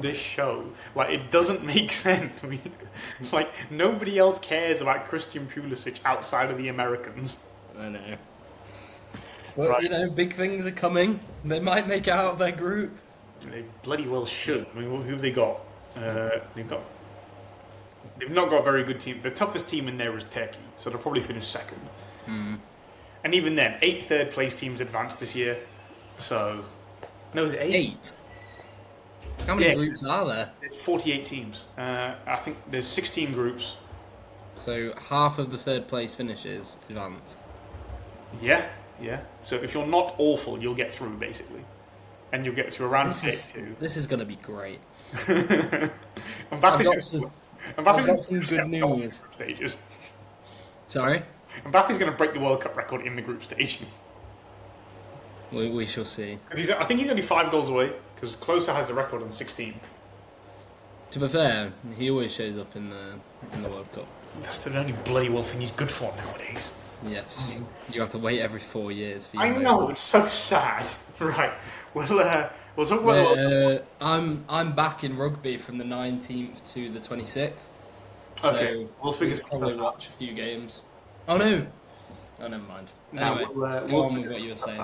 this show. Like, it doesn't make sense. Like, nobody else cares about Christian Pulisic outside of the Americans. I know. Well, Right. big things are coming. They might make it out of their group. They bloody well should. I mean, who have they got? They've not got a very good team. The toughest team in there is Turkey, so they'll probably finish second. And even then, 8 third-place teams advanced this year. So, no, is it 8? 8. How many Yeah. groups are there? There's 48 teams. I think there's 16 groups. So half of the third place finishes advance. Yeah. So if you're not awful, you'll get through, basically. And you'll get to a round of 32. This is going to be great. I've Mbappe's got some good news. Stages. Sorry? Mbappe's going to break the World Cup record in the group stage. We shall see. I think he's only 5 goals away, because Klose has the record on 16. To be fair, he always shows up in the World Cup. That's the only bloody well thing he's good for nowadays. Yes. You have to wait every 4 years for your I know, it's so sad. Right. We'll talk about... I'm back in rugby from the 19th to the 26th. So Okay, we'll figure probably stuff out. watch a few games. Oh no! Oh, never mind. Anyway, go on with what you were saying.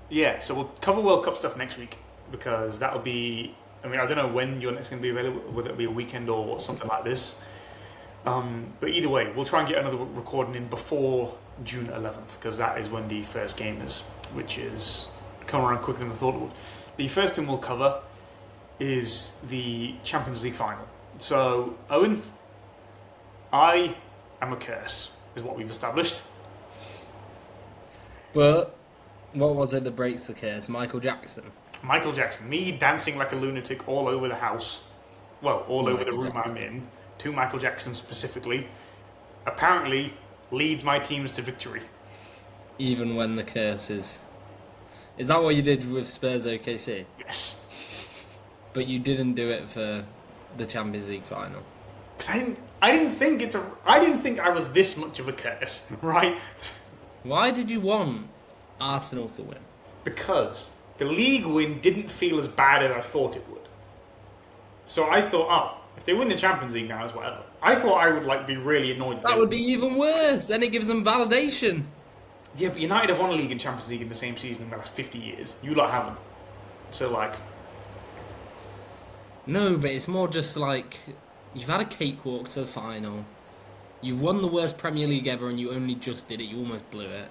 Yeah, so we'll cover World Cup stuff next week, because that'll be... I mean, I don't know when your next going to be available, whether it be a weekend or something like this. But either way, we'll try and get another recording in before June 11th, because that is when the first game is, which is coming around quicker than I thought it would. The first thing we'll cover is the Champions League final. So, Owen, I am a curse, is what we've established. But what was it that breaks the curse? Michael Jackson. Michael Jackson, me dancing like a lunatic all over the house, well, all over the Michael room Jackson. I'm in, to Michael Jackson specifically, apparently leads my teams to victory. Even when the curse is... Is that what you did with Spurs OKC? Yes. But you didn't do it for the Champions League final. Because I didn't think I was this much of a curse, right? Why did you want Arsenal to win? Because the league win didn't feel as bad as I thought it would. So I thought, if they win the Champions League now, it's whatever. I thought I would be really annoyed. That would be even worse. Then it gives them validation. Yeah, but United have won a league and Champions League in the same season in the last 50 years. You lot haven't. So No, but it's more just like you've had a cakewalk to the final. You've won the worst Premier League ever, and you only just did it. You almost blew it.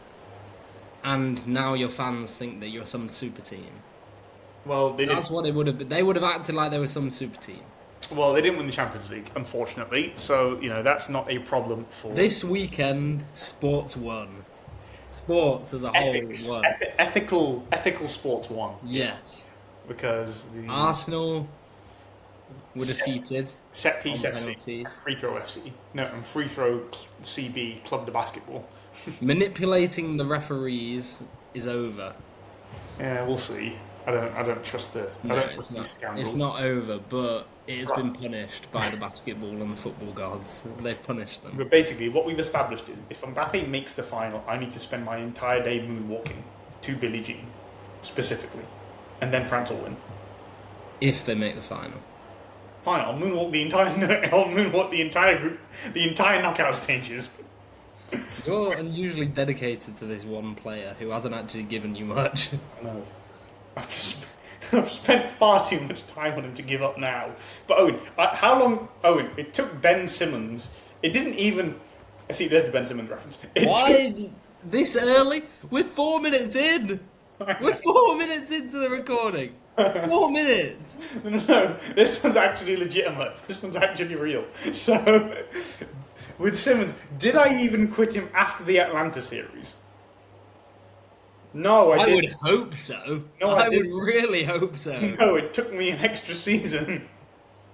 And now your fans think that you're some super team. well, they That's didn't. what they would have. They would have acted like they were some super team. Well, they didn't win the Champions League, unfortunately. So that's not a problem for This weekend, sports won. Sports as a whole ethics. won. Ethical sports won. Yes. Because the Arsenal were defeated. set piece on FC, penalties. free throw FC, no, and free throw CB club de basketball. Manipulating the referees is over. Yeah, we'll see. I don't trust the. No, I don't it's trust not. these scandals. It's not over, but it has Right. been punished by the basketball and the football gods. They've punished them. But basically, what we've established is if Mbappe makes the final, I need to spend my entire day moonwalking to Billie Jean, specifically, and then France will win. If they make the final. Fine, I'll moonwalk the entire. I'll moonwalk the entire group, the entire knockout stages. You're unusually dedicated to this one player who hasn't actually given you much. No, I've spent far too much time on him to give up now. But Owen, how long? Owen, it took Ben Simmons. It didn't even. See, there's the Ben Simmons reference. Why this early? We're 4 minutes in. We're 4 minutes into the recording. 4 minutes. No, this one's actually legitimate. This one's actually real. So, with Simmons, did I even quit him after the Atlanta series? No, I I didn't. would hope so. No, I I would didn't. really hope so. No, it took me an extra season.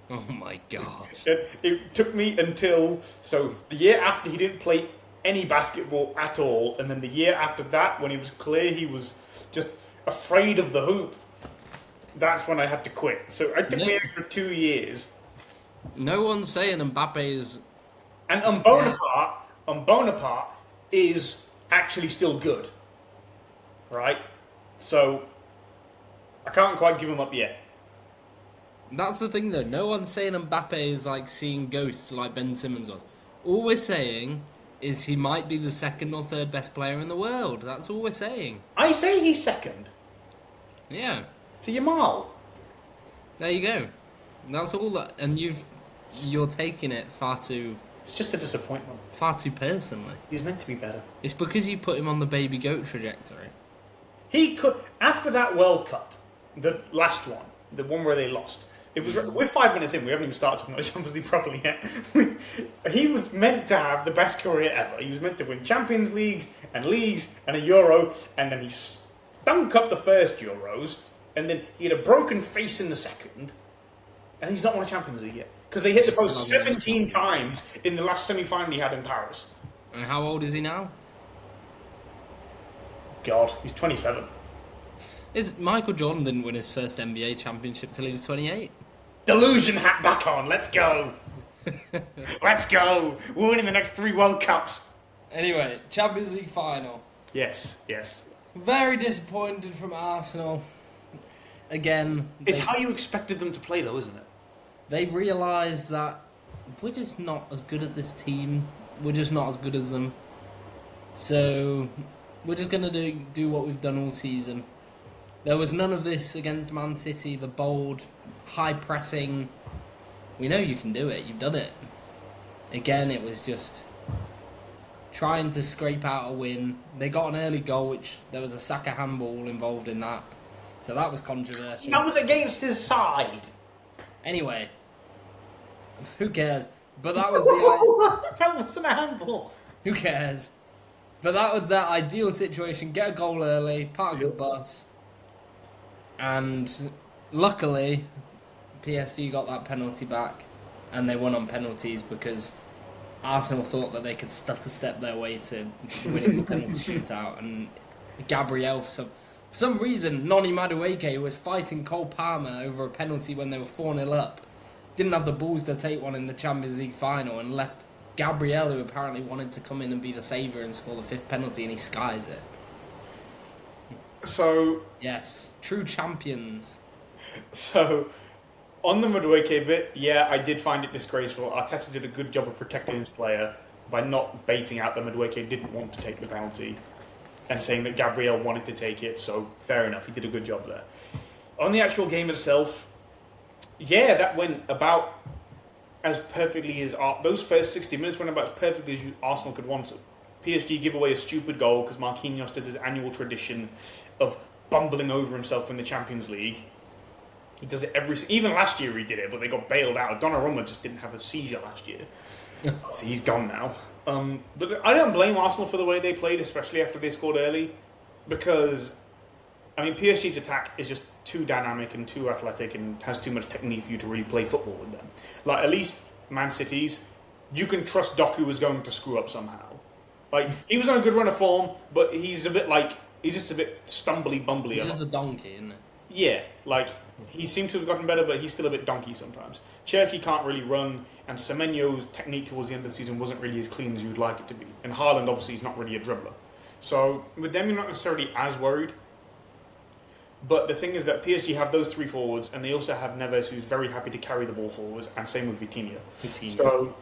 Oh my gosh. It took me until... So, the year after he didn't play any basketball at all, and then the year after that, when it was clear he was just afraid of the hoop, that's when I had to quit. So, it took me an extra 2 years. No one's saying Mbappe is... And Bonaparte is actually still good. Right? So, I can't quite give him up yet. That's the thing, though. No one's saying Mbappe is like seeing ghosts like Ben Simmons was. All we're saying is he might be the second or third best player in the world. That's all we're saying. I say he's second Yeah, to Yamal. there you go. That's all that, and you're taking it It's just a disappointment. far too personally. He's meant to be better. It's because you put him on the baby goat trajectory. He could, after that World Cup, the last one, the one where they lost. It was. We're 5 minutes in. We haven't even started talking about the Champions League properly yet. He was meant to have the best career ever. He was meant to win Champions Leagues and a Euro, and then he stunk up the first Euros, and then he had a broken face in the second, and he's not won a Champions League yet because they hit the post 17 times in the last semi-final he had in Paris. And how old is he now? God, he's 27. Michael Jordan didn't win his first NBA championship till he was 28. Delusion hat back on. Let's go. Let's go. We're winning the next 3 World Cups. Anyway, Champions League final. Yes, yes. Very disappointed from Arsenal. Again, It's how you expected them to play, though, isn't it? they realised that we're just not as good at this team. We're just not as good as them. So we're just going to do what we've done all season. There was none of this against Man City, the bold, high pressing. We know you can do it. You've done it. Again, it was just trying to scrape out a win. They got an early goal, which there was a Saka handball involved in that. So that was controversial. That was against his side. Anyway, who cares? But that was the... That wasn't a handball. Who cares? But that was their ideal situation. Get a goal early, park the bus. And luckily, PSG got that penalty back. And they won on penalties because Arsenal thought that they could stutter step their way to winning the penalty shootout. And Gabriel, for some reason, Noni Madueke, who was fighting Cole Palmer over a penalty when they were 4-0 up, didn't have the balls to take one in the Champions League final and left Gabriel, who apparently wanted to come in and be the saviour and score the 5th penalty, and he skies it. So... Yes, true champions. So, on the Madueke bit, yeah, I did find it disgraceful. Arteta did a good job of protecting his player by not baiting out that Madueke didn't want to take the penalty and saying that Gabriel wanted to take it, so fair enough, he did a good job there. On the actual game itself, yeah, that went about as perfectly as... Those first 60 minutes went about as perfectly as Arsenal could want to. PSG give away a stupid goal because Marquinhos does his annual tradition of bumbling over himself in the Champions League. He does it even last year he did it, but they got bailed out. Donnarumma just didn't have a seizure last year. So he's gone now. But I don't blame Arsenal for the way they played, especially after they scored early, because, I mean, PSG's attack is just too dynamic and too athletic and has too much technique for you to really play football with them. Like, at least Man City's, you can trust Doku is going to screw up somehow. Like, he was on a good run of form, but he's just a bit stumbly bumbly. He's just a donkey, isn't it? Yeah, like, he seemed to have gotten better, but he's still a bit donkey sometimes. Cherky can't really run, and Semenyo's technique towards the end of the season wasn't really as clean as you'd like it to be. And Haaland, obviously, is not really a dribbler. So, with them, you're not necessarily as worried. But the thing is that PSG have those 3 forwards, and they also have Neves, who's very happy to carry the ball forwards, and same with Vitinha. So,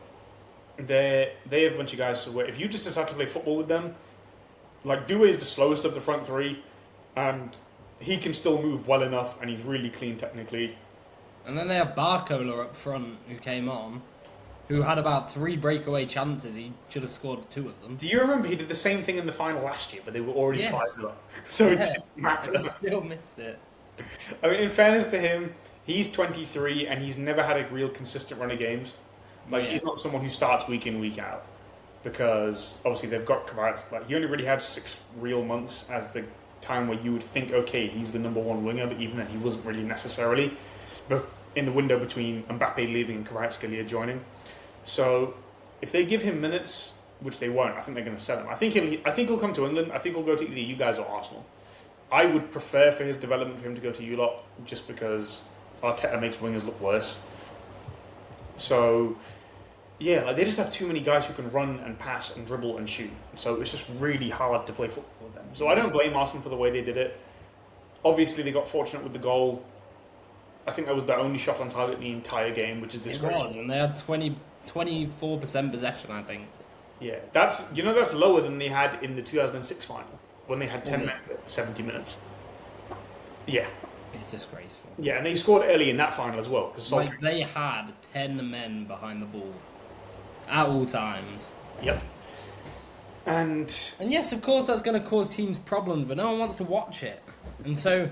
they have a bunch of guys, so if you just decide to play football with them, like, Doué is the slowest of the front 3, and he can still move well enough, and he's really clean technically. And then they have Barcola up front, who came on, who had about 3 breakaway chances. He should have scored 2 of them. Do you remember he did the same thing in the final last year, but they were already 5-0, so it didn't matter. He still missed it. I mean, in fairness to him, he's 23 and he's never had a real consistent run of games. Like, he's not someone who starts week in, week out, because obviously they've got Kvaratskhelia. Like, he only really had 6 real months as the time where you would think, okay, he's the number 1 winger, but even then he wasn't really necessarily. But in the window between Mbappe leaving and Kvaratskhelia joining. So if they give him minutes, which they won't, I think they're going to sell him. I think he'll come to England. I think he'll go to either you guys or Arsenal. I would prefer for his development for him to go to you lot, just because Arteta makes wingers look worse. So yeah, like, they just have too many guys who can run and pass and dribble and shoot. So it's just really hard to play football with them. So I don't blame Arsenal for the way they did it. Obviously, they got fortunate with the goal. I think that was their only shot on target the entire game, which is disgraceful. It was, and they had 24% possession, I think. Yeah, that's lower than they had in the 2006 final when they had 10 Was it? men for 70 minutes. Yeah, It's disgraceful. yeah, and they scored early in that final as well. Cause Like, they had 10 men behind the ball at all times. Yep. And yes, of course, that's going to cause teams problems, but no one wants to watch it. And so,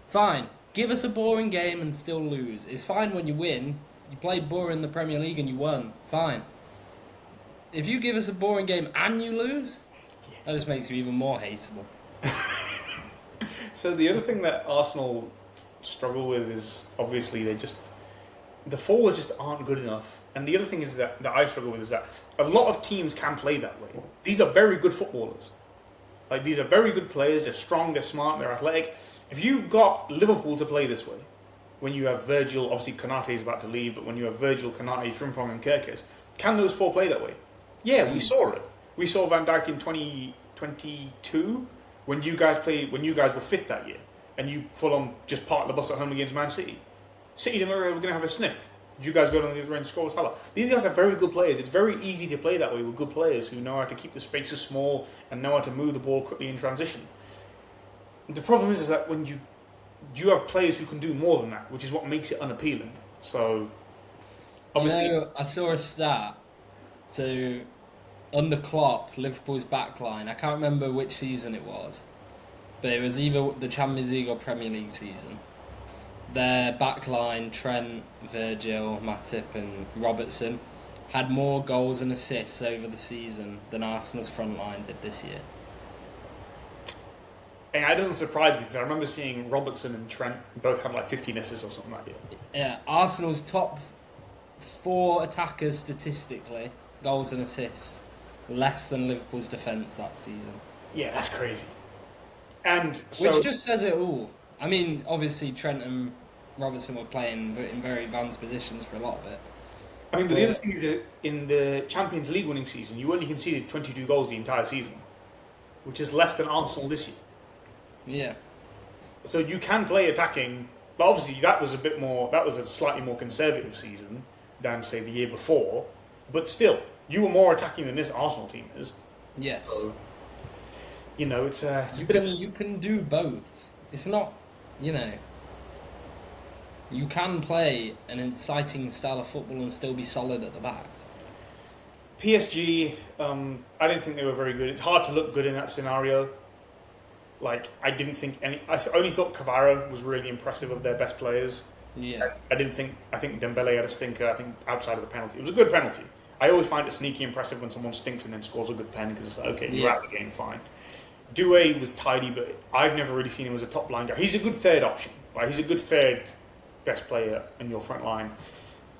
fine. Give us a boring game and still lose. It's fine when you win. You played boring in the Premier League and you won. Fine. If you give us a boring game and you lose, that just makes you even more hateable. so the other thing that Arsenal struggle with is obviously the forwards just aren't good enough. And the other thing is that I struggle with is that a lot of teams can play that way. These are very good footballers. Like, these are very good players. They're strong, they're smart, they're athletic. If you got Liverpool to play this way, when you have Virgil, obviously Konate is about to leave, but when you have Virgil, Konate, Frimpong and Kirkes, can those four play that way? Yeah, we saw it. We saw Van Dijk in 2022 when you guys were fifth that year, and you Fulham just parked the bus at home against Man City. City didn't know they were going to have a sniff. Did you guys go down the other end and score with Salah? These guys are very good players. It's very easy to play that way with good players who know how to keep the spaces small and know how to move the ball quickly in transition. The problem is that when you have players who can do more than that, which is what makes it unappealing. So, obviously, I saw a stat. So, under Klopp, Liverpool's backline, I can't remember which season it was, but it was either the Champions League or Premier League season. Their backline, Trent, Virgil, Matip and Robertson, had more goals and assists over the season than Arsenal's front line did this year. and that doesn't surprise me because I remember seeing Robertson and Trent both have like 15 assists or something like that. Yeah, Arsenal's top 4 attackers statistically, goals and assists, less than Liverpool's defence that season. Yeah, that's crazy. And so, which just says it all. I mean, obviously Trent and Robertson were playing in very advanced positions for a lot of it. I mean, but the other thing is that in the Champions League winning season, you only conceded 22 goals the entire season, which is less than Arsenal this year. Yeah. So you can play attacking, but obviously that was a slightly more conservative season than, say, the year before. But still, you were more attacking than this Arsenal team is. Yes. So, it's a you can do both. It's not, you can play an exciting style of football and still be solid at the back. PSG, I didn't think they were very good. It's hard to look good in that scenario. Like, I only thought Kvara was really impressive of their best players. Yeah. I think Dembele had a stinker, I think, outside of the penalty. It was a good penalty. I always find it sneaky impressive when someone stinks and then scores a good pen because it's like, okay, you're out of the game, fine. Doué was tidy, but I've never really seen him as a top line guy. He's a good third option, right? He's a good third best player in your front line.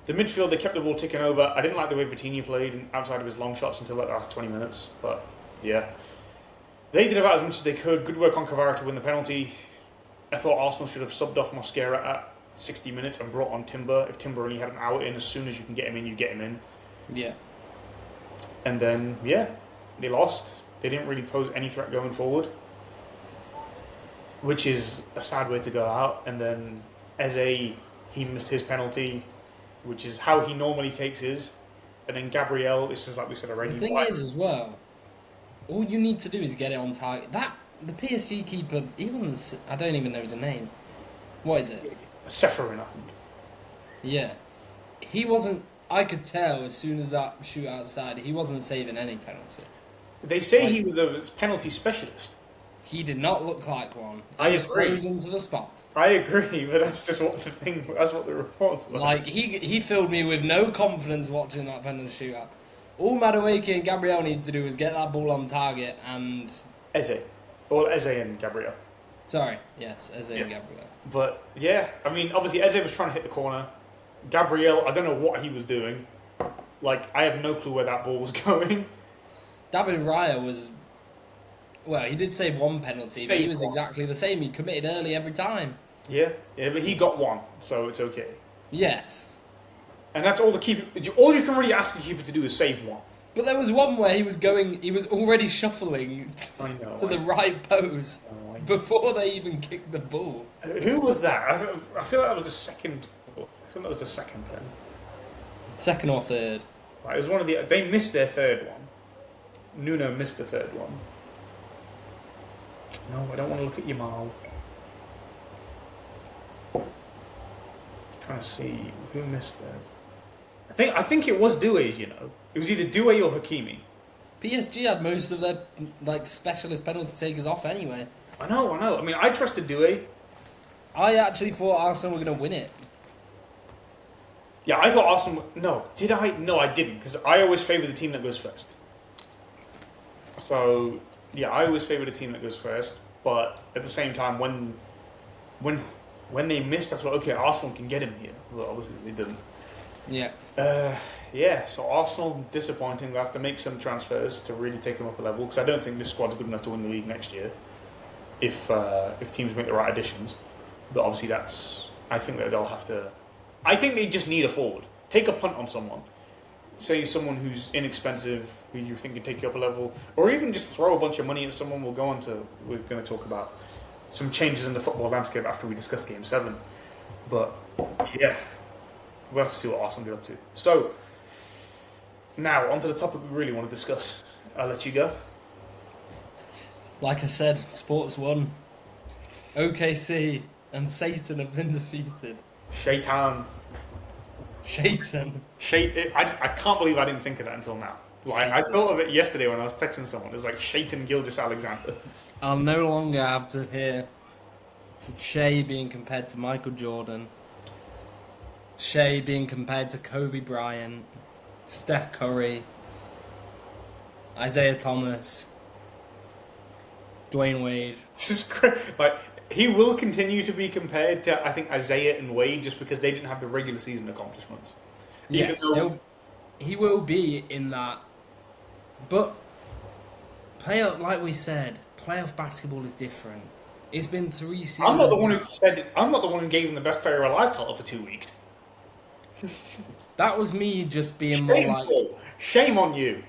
The midfield, they kept the ball ticking over. I didn't like the way Vitinha played outside of his long shots until like the last 20 minutes, but yeah. They did about as much as they could. Good work on Kvara to win the penalty. I thought Arsenal should have subbed off Mosquera at 60 minutes and brought on Timber. If Timber only had an hour in, as soon as you can get him in, you get him in. Yeah. And then, they lost. They didn't really pose any threat going forward, which is a sad way to go out. And then Eze, he missed his penalty, which is how he normally takes his. And then Gabriel, it's just like we said already. The thing is, as well, all you need to do is get it on target. The PSG keeper, I don't even know his name. What is it? Seferin, I think. Yeah. He wasn't, I could tell as soon as that shootout started, he wasn't saving any penalty. They say he was a penalty specialist. He did not look like one. I He was agree. frozen to the spot. I agree, but that's just that's what the reports were. Like, he filled me with no confidence watching that penalty shootout. All Madueke and Gabriel needed to do was get that ball on target and... Eze. Well, Eze and Gabriel. Sorry, yes, Eze and Gabriel. But, yeah, I mean, obviously Eze was trying to hit the corner. Gabriel, I don't know what he was doing. Like, I have no clue where that ball was going. David Raya was... Well, he did save one penalty, but he was exactly the same. He committed early every time. Yeah, but he got one, so it's okay. Yes. And that's all the keeper... All you can really ask a keeper to do is save one. But there was one where he was already shuffling to the right post, before they even kicked the ball. Who was that? I feel like that was the second. I think that was the second pen. Second or third. Right, it was one of the. They missed their third one. Nuno missed the third one. No, I don't want to look at your Mal. Trying to see who missed theirs. I think it was Doué. You know, it was either Doué or Hakimi. PSG had most of their specialist penalty takers off anyway. I know. I mean, I trusted Doué. I actually thought Arsenal were going to win it. Yeah, I thought Arsenal. No, did I? No, I didn't, because I always favour the team that goes first. So yeah, I always favour the team that goes first. But at the same time, when they missed, I thought, okay, Arsenal can get him here. Well, obviously they didn't. Yeah. Yeah. So Arsenal, disappointing. They have to make some transfers to really take them up a level, because I don't think this squad's good enough to win the league next year. If teams make the right additions, but obviously I think that they'll have to. I think they just need a forward. Take a punt on someone. Say someone who's inexpensive, who you think can take you up a level, or even just throw a bunch of money at someone. We're going to talk about some changes in the football landscape after we discuss Game 7. But yeah, we'll have to see what Arsenal get up to. So now onto the topic we really want to discuss. I'll let you go. Like I said, Sports 1, OKC and Satan have been defeated. Shaitan. I can't believe I didn't think of that until now. Like, I thought of it yesterday when I was texting someone. It's like Shaitan Gilgeous-Alexander. I'll no longer have to hear Shea being compared to Michael Jordan, Shea being compared to Kobe Bryant, Steph Curry, Isaiah Thomas, Dwayne Wade. This is great. Like, he will continue to be compared to, I think, Isaiah and Wade, just because they didn't have the regular season accomplishments. Yes, he will be in that. But like we said, playoff basketball is different. It's been 3 seasons. I'm not the one who said it. I'm not the one who gave him the best player alive title for 2 weeks. That was me just being more like. Shame on you.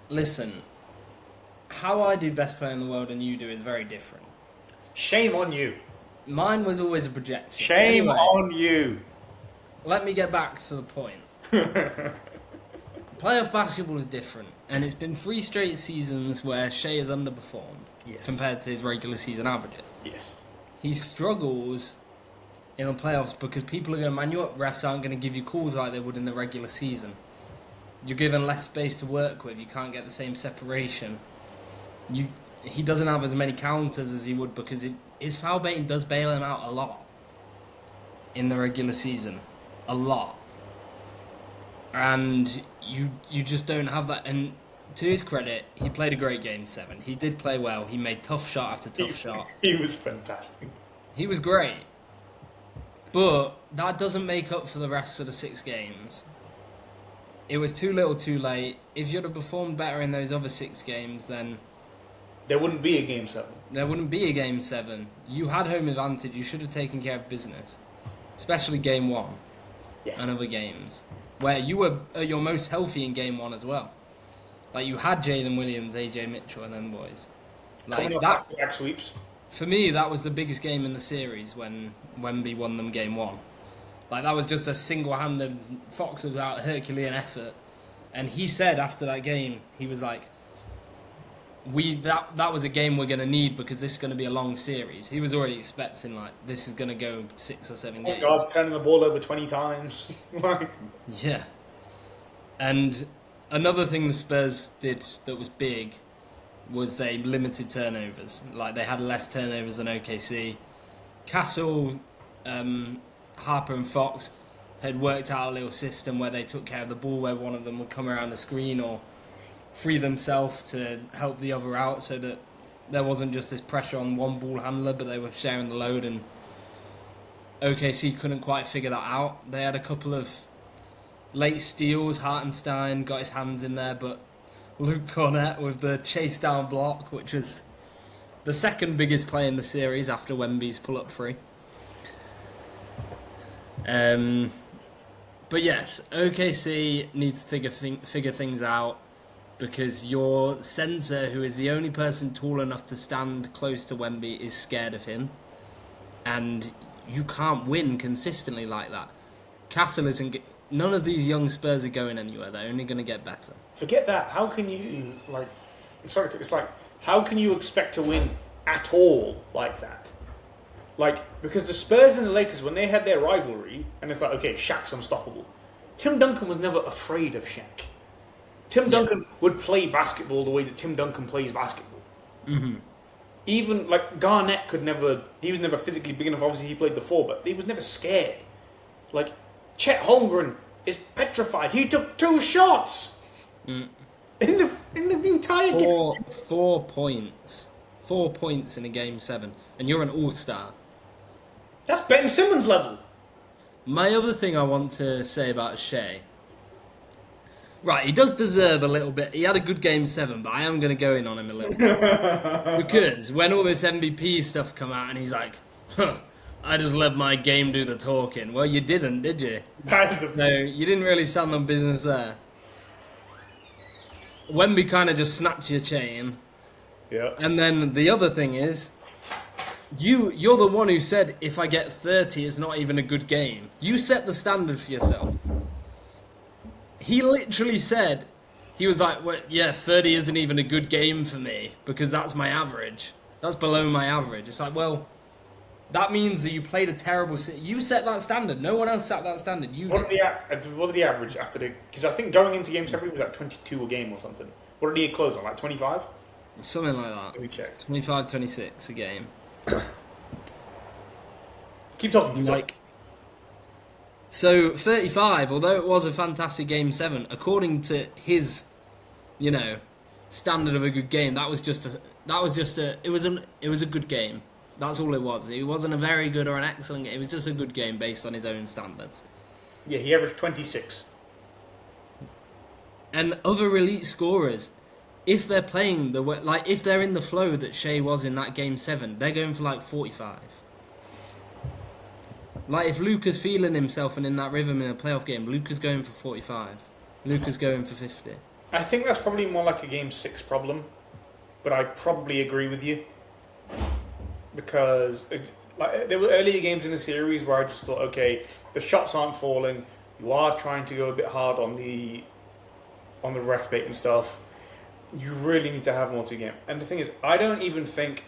Listen, how I do best player in the world and you do is very different. Shame on you. Mine was always a projection. Shame on you. Let me get back to the point. Playoff basketball is different, and it's been 3 straight seasons where Shea has underperformed compared to his regular season averages. Yes. He struggles in the playoffs because people are going, man, refs aren't going to give you calls like they would in the regular season. You're given less space to work with. You can't get the same separation. He doesn't have as many counters as he would because his foul baiting does bail him out a lot in the regular season. A lot. And you just don't have that. And to his credit, he played a great Game 7. He did play well. He made tough shot after tough shot. He was fantastic. He was great. But that doesn't make up for the rest of the 6 games. It was too little too late. If you'd have performed better in those other 6 games, then there wouldn't be a Game 7. There wouldn't be a Game 7. You had home advantage. You should have taken care of business. Especially Game 1 and other games. Where you were at your most healthy in Game 1 as well. Like, you had Jalen Williams, AJ Mitchell, and them boys. Like, coming off back sweeps. For me, that was the biggest game in the series when Wemby won them Game 1. Like, that was just a single-handed Fox without Herculean effort. And he said after that game, he was like, that was a game we're going to need because this is going to be a long series. He was already expecting, like, this is going to go 6 or 7 games. God's turning the ball over 20 times. Yeah. And another thing the Spurs did that was big was they limited turnovers. Like, they had less turnovers than OKC. Castle, Harper and Fox had worked out a little system where they took care of the ball, where one of them would come around the screen or free themselves to help the other out, so that there wasn't just this pressure on one ball handler, but they were sharing the load, and OKC couldn't quite figure that out. They had a couple of late steals. Hartenstein got his hands in there, but Luke Cornett with the chase down block, which was the second biggest play in the series after Wemby's pull-up free. But yes, OKC need to figure things out. because your centre, who is the only person tall enough to stand close to Wemby, is scared of him, and you can't win consistently like that. Castle isn't. None of these young Spurs are going anywhere. They're only going to get better. Forget that. How can you like? It's like how can you expect to win at all like that? Like because the Spurs and the Lakers, when they had their rivalry, and it's like okay, Shaq's unstoppable. Tim Duncan was never afraid of Shaq. Tim Duncan would play basketball the way that Tim Duncan plays basketball. Mm-hmm. Even like Garnett could never. He was never physically big enough. Obviously, he played the four, but he was never scared. Like Chet Holmgren is petrified. He took 2 shots in the entire game. 4 points. 4 points in a game 7, and you're an all-star. That's Ben Simmons level. My other thing I want to say about Shea. Right, he does deserve a little bit. He had a good game 7, but I am going to go in on him a little bit. Because when all this MVP stuff come out and he's like, I just let my game do the talking. Well, you didn't, did you? No, you didn't really stand on business there. Wemby kind of just snapped your chain. Yeah. And then the other thing is, you're the one who said, if I get 30, it's not even a good game. You set the standard for yourself. He literally said, he was like, well, yeah, 30 isn't even a good game for me because that's my average. That's below my average. It's like, well, that means that you played a terrible... You set that standard. No one else set that standard. What did he average after the... Because I think going into Game 7, he was like 22 a game or something. What did he close on, like 25? Something like that. Let me check. 25, 26 a game. Keep talking. So 35, although it was a fantastic game 7, according to his, standard of a good game, it was a good game. That's all it was. It wasn't a very good or an excellent game. It was just a good game based on his own standards. Yeah, he averaged 26. And other elite scorers, if they're playing if they're in the flow that Shea was in that game 7, they're going for like 45. Like if Luka's feeling himself and in that rhythm in a playoff game, Luka's going for 45. Luka's going for 50. I think that's probably more like a Game 6 problem, but I probably agree with you. Because there were earlier games in the series where I just thought, okay, the shots aren't falling. You are trying to go a bit hard on the ref bait and stuff. You really need to have more to the game. And the thing is, I don't even think...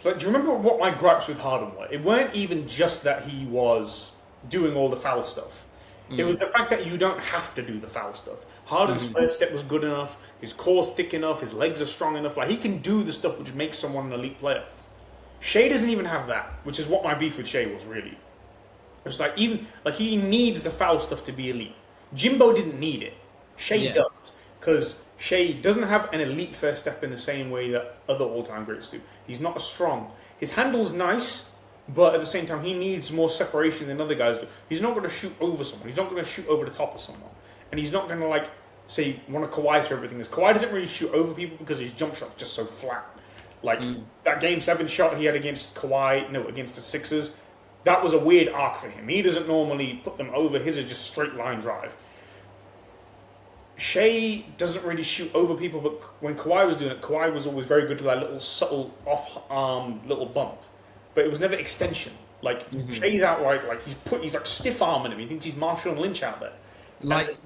do you remember what my gripes with Harden were? It weren't even just that he was doing all the foul stuff. It was the fact that you don't have to do the foul stuff. Harden's first step was good enough. His core's thick enough. His legs are strong enough. Like he can do the stuff which makes someone an elite player. Shea doesn't even have that, which is what my beef with Shea was really. It's like he needs the foul stuff to be elite. Jimbo didn't need it. Shea does, because Shea doesn't have an elite first step in the same way that other all-time greats do. He's not as strong. His handle's nice, but at the same time, he needs more separation than other guys do. He's not going to shoot over someone. He's not going to shoot over the top of someone. And he's not going to, say, one of Kawhi's favorite things. Kawhi doesn't really shoot over people because his jump shot's just so flat. That Game 7 shot he had against against the Sixers, that was a weird arc for him. He doesn't normally put them over. His is just straight line drive. Shea doesn't really shoot over people, but when Kawhi was doing it, Kawhi was always very good with that little subtle off-arm little bump. But it was never extension. Shea's out he's like stiff arming him. He thinks he's Marshall and Lynch out there. Kawhi's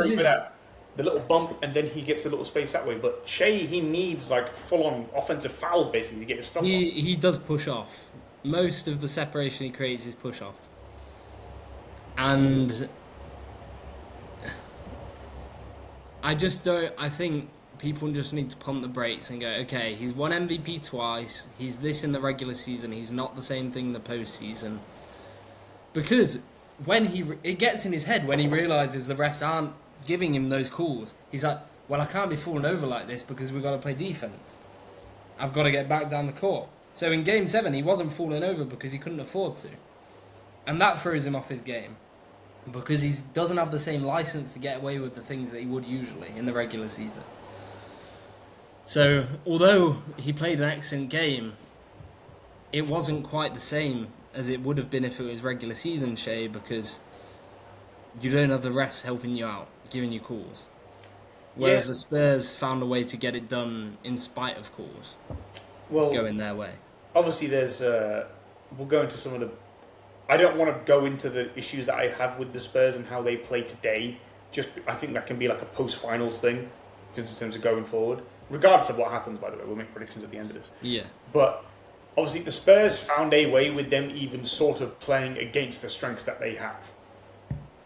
very good at the little bump, and then he gets the little space that way. But Shea, he needs full-on offensive fouls basically to get his stuff on. He does push off. Most of the separation he creates is push offs. And I think people just need to pump the brakes and go, okay, he's won MVP twice, he's this in the regular season, he's not the same thing in the postseason. Because when it gets in his head when he realises the refs aren't giving him those calls, he's like, well, I can't be falling over like this because we've got to play defence. I've got to get back down the court. So in Game 7, he wasn't falling over because he couldn't afford to. And that throws him off his game. Because he doesn't have the same license to get away with the things that he would usually in the regular season. So, although he played an excellent game, it wasn't quite the same as it would have been if it was regular season Shea, because you don't have the refs helping you out, giving you calls. Yeah. Whereas the Spurs found a way to get it done in spite of calls Well, going their way. obviously, there's. We'll go into some of the. I don't want to go into the issues that I have with the Spurs and how they play today. I think that can be like a post-finals thing, just in terms of going forward. Regardless of what happens, by the way, we'll make predictions at the end of this. Yeah. But obviously, the Spurs found a way with them even sort of playing against the strengths that they have.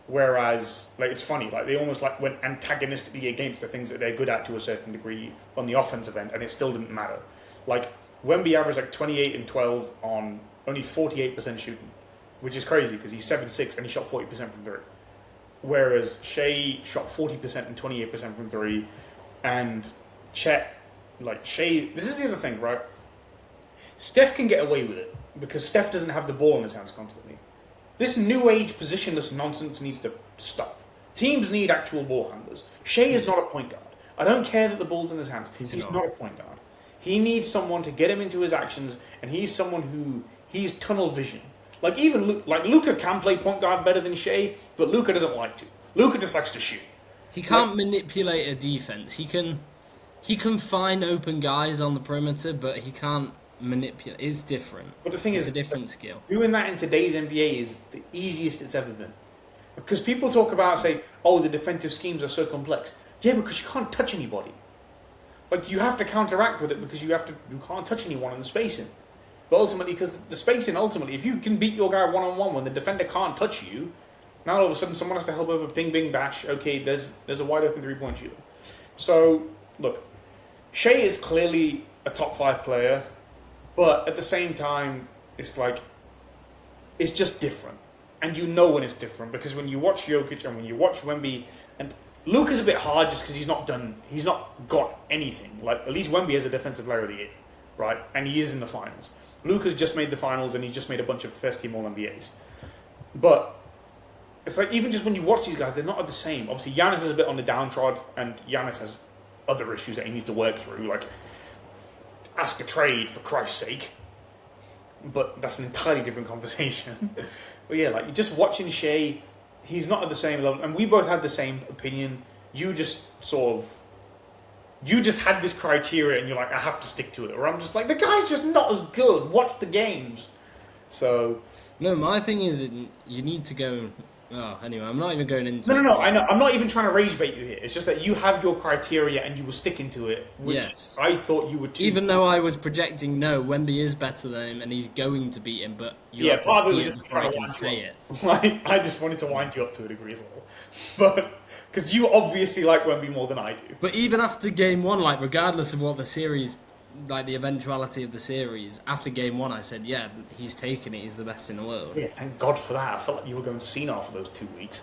Whereas, like, it's funny, like they almost like went antagonistically against the things that they're good at to a certain degree on the offensive end, and it still didn't matter. Like Wemby averaged like 28 and 12 on only 48% shooting, which is crazy because he's 7'6" and he shot 40% from three. Whereas Shea shot 40% and 28% from three, and Chet, like Shea, this is the other thing, right? Steph can get away with it because Steph doesn't have the ball in his hands constantly. This new age positionless nonsense needs to stop. Teams need actual ball handlers. Shea is not a point guard. I don't care that the ball's in his hands. He's not a point guard. He needs someone to get him into his actions, and he's someone who he's tunnel vision. Like even Luka can play point guard better than Shea, but Luka doesn't like to. Luka just likes to shoot. He can't manipulate a defense. He can find open guys on the perimeter, but he can't manipulate. It's different. But the thing it's is, a different skill. Doing that in today's NBA is the easiest it's ever been. Because people talk about, say, oh, the defensive schemes are so complex. Yeah, because you can't touch anybody. Like, you have to counteract with it because you can't touch anyone in the spacing. But ultimately, because the spacing, if you can beat your guy one-on-one when the defender can't touch you, now all of a sudden someone has to help over bing, bing, bash. Okay, there's a wide-open three-point shooter. So, look, Shea is clearly a top 5 player, but at the same time, it's like, it's just different. And you know when it's different, because when you watch Jokic and when you watch Wemby, and Luka's a bit hard just because he's not got anything. Like, at least Wemby has a defensive player of the year, right? And he is in the finals. Luka's just made the finals and he's just made a bunch of first-team All-NBAs. But it's like, even just when you watch these guys, they're not the same. Obviously, Giannis is a bit on the downtrod, and Giannis has other issues that he needs to work through, like ask a trade, for Christ's sake. But that's an entirely different conversation. But yeah, like, just watching Shea, he's not at the same level, and we both had the same opinion. You just had this criteria, and you're like, I have to stick to it. Or I'm just like, the guy's just not as good. Watch the games. So no, my thing is, you need to go. Oh, anyway, I'm not even going into. No. I know. I'm not even trying to rage bait you here. It's just that you have your criteria and you were sticking to it, which yes. I thought you would too. Even though I was projecting, no, Wemby is better than him and he's going to beat him, but you have to partly see just it before I trying to can wind say you it. up. Like, I just wanted to wind you up to a degree as well, but because you obviously like Wemby more than I do. But even after game one, like regardless of what the series, like the eventuality of the series, after game one, I said, yeah, he's taken it. He's the best in the world. Yeah, thank God for that. I felt like you were going senile for those 2 weeks.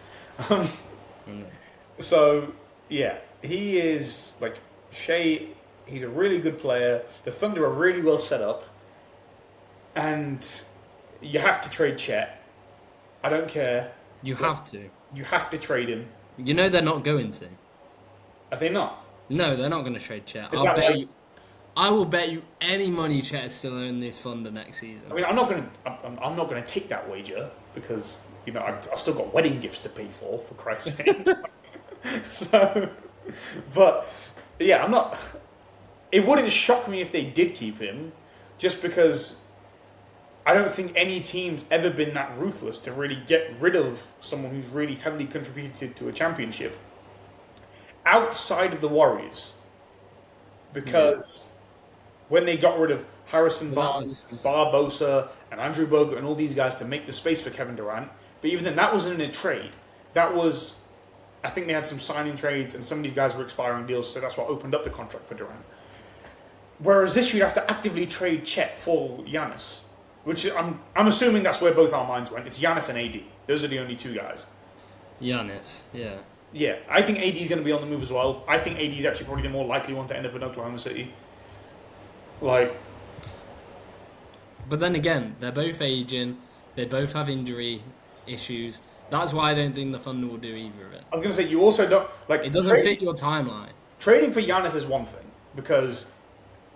So, yeah, he is, like, Shea, he's a really good player. The Thunder are really well set up. And you have to trade Chet. I don't care. You have to. You have to trade him. You know they're not going to. Are they not? No, they're not going to trade Chet. Is that bet you. I will bet you any money Chet is still in this Thunder next season. I mean, I'm not going to take that wager because, you know, I've still got wedding gifts to pay for Christ's sake. So, but yeah, I'm not. It wouldn't shock me if they did keep him, just because I don't think any team's ever been that ruthless to really get rid of someone who's really heavily contributed to a championship outside of the Warriors, because when they got rid of Harrison Barnes, and Barbosa, and Andrew Bogut, and all these guys to make the space for Kevin Durant, but even then, that wasn't in a trade. That was, I think they had some signing trades, and some of these guys were expiring deals, so that's what opened up the contract for Durant. Whereas this, you'd have to actively trade Chet for Giannis, which I'm assuming that's where both our minds went. It's Giannis and AD. Those are the only two guys. Giannis, yeah. Yeah, I think AD's going to be on the move as well. I think AD's actually probably the more likely one to end up in Oklahoma City. Like, but then again, they're both aging. They both have injury issues. That's why I don't think the Thunder will do either of it. I was going to say, you also don't like. It doesn't fit your timeline. Trading for Giannis is one thing because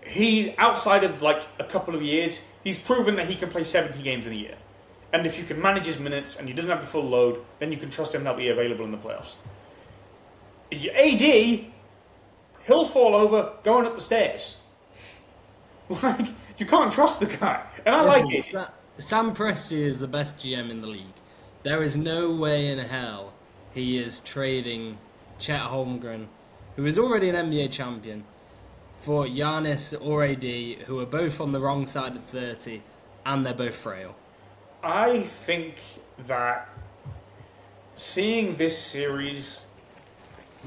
he, outside of like a couple of years, he's proven that he can play 70 games in a year. And if you can manage his minutes and he doesn't have the full load, then you can trust him that will be available in the playoffs. AD, he'll fall over going up the stairs. Like, you can't trust the guy. And I like it. Sam Presti is the best GM in the league. There is no way in hell he is trading Chet Holmgren, who is already an NBA champion, for Giannis or AD, who are both on the wrong side of 30, and they're both frail. I think that seeing this series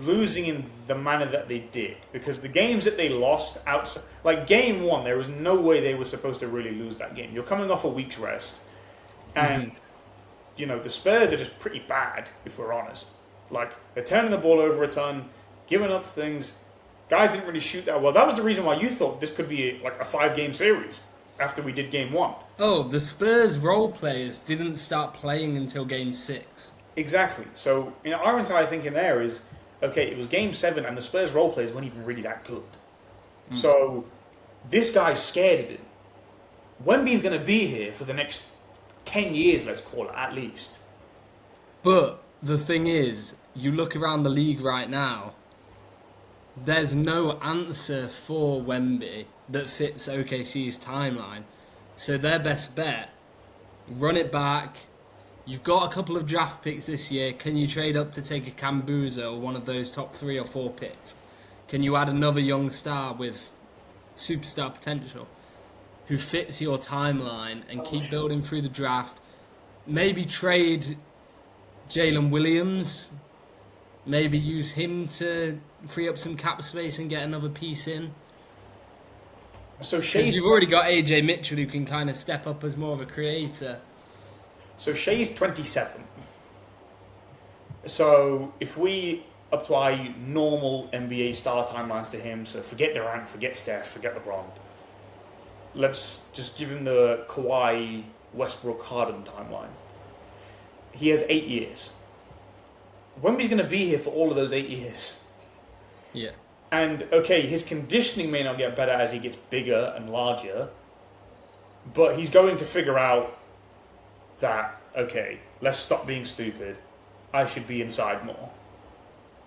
losing in the manner that they did, because the games that they lost outside, like game 1, there was no way they were supposed to really lose that game. You're coming off a week's rest, and the Spurs are just pretty bad, if we're honest. Like, they're turning the ball over a ton, giving up things. Guys didn't really shoot that well. That was the reason why you thought this could be like a 5-game series after we did game 1. Oh, the Spurs role players didn't start playing until game 6. Exactly. So, our entire thinking there is, okay, it was game 7 and the Spurs role players weren't even really that good. So, this guy's scared of it. Wemby's going to be here for the next 10 years, let's call it, at least. But the thing is, you look around the league right now, there's no answer for Wemby that fits OKC's timeline. So their best bet, run it back. You've got a couple of draft picks this year. Can you trade up to take a Kambuza or one of those top 3 or 4 picks? Can you add another young star with superstar potential who fits your timeline and keep building through the draft? Maybe trade Jalen Williams. Maybe use him to free up some cap space and get another piece in. So Because you've already got AJ Mitchell who can kind of step up as more of a creator. So Shea's 27. So if we apply normal NBA star timelines to him, so forget Durant, forget Steph, forget LeBron, let's just give him the Kawhi, Westbrook, Harden timeline. He has 8 years. Wemby's going to be here for all of those 8 years. Yeah. And, okay, his conditioning may not get better as he gets bigger and larger, but he's going to figure out that, okay, let's stop being stupid. I should be inside more.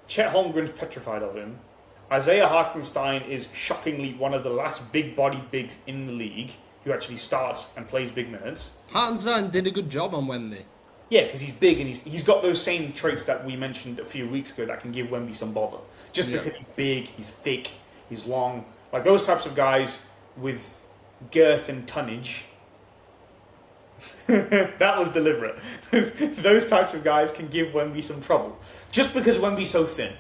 Chet Holmgren's petrified of him. Isaiah Hartenstein is shockingly one of the last big-bodied bigs in the league who actually starts and plays big minutes. Hartenstein did a good job on Wemby. Yeah, because he's big and he's got those same traits that we mentioned a few weeks ago that can give Wemby some bother. Just because he's big, he's thick, he's long. Like those types of guys with girth and tonnage. That was deliberate. Those types of guys can give Wemby some trouble. Just because Wemby's so thin.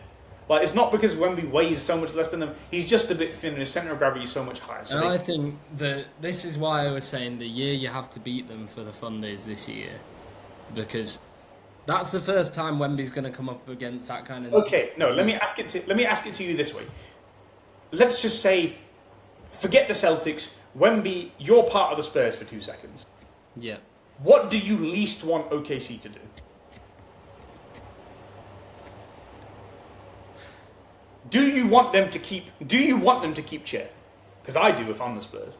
Like, it's not because Wemby weighs so much less than them. He's just a bit thin and his centre of gravity is so much higher. So I think that this is why I was saying the year you have to beat them for the Thunder is this year. Because that's the first time Wemby's going to come up against that kind of... Okay, no, let me ask it to you this way. Let's just say, forget the Celtics, Wemby, you're part of the Spurs for 2 seconds. Yeah. What do you least want OKC to do? Do you want them to keep Chet? Because I do if I'm the Spurs.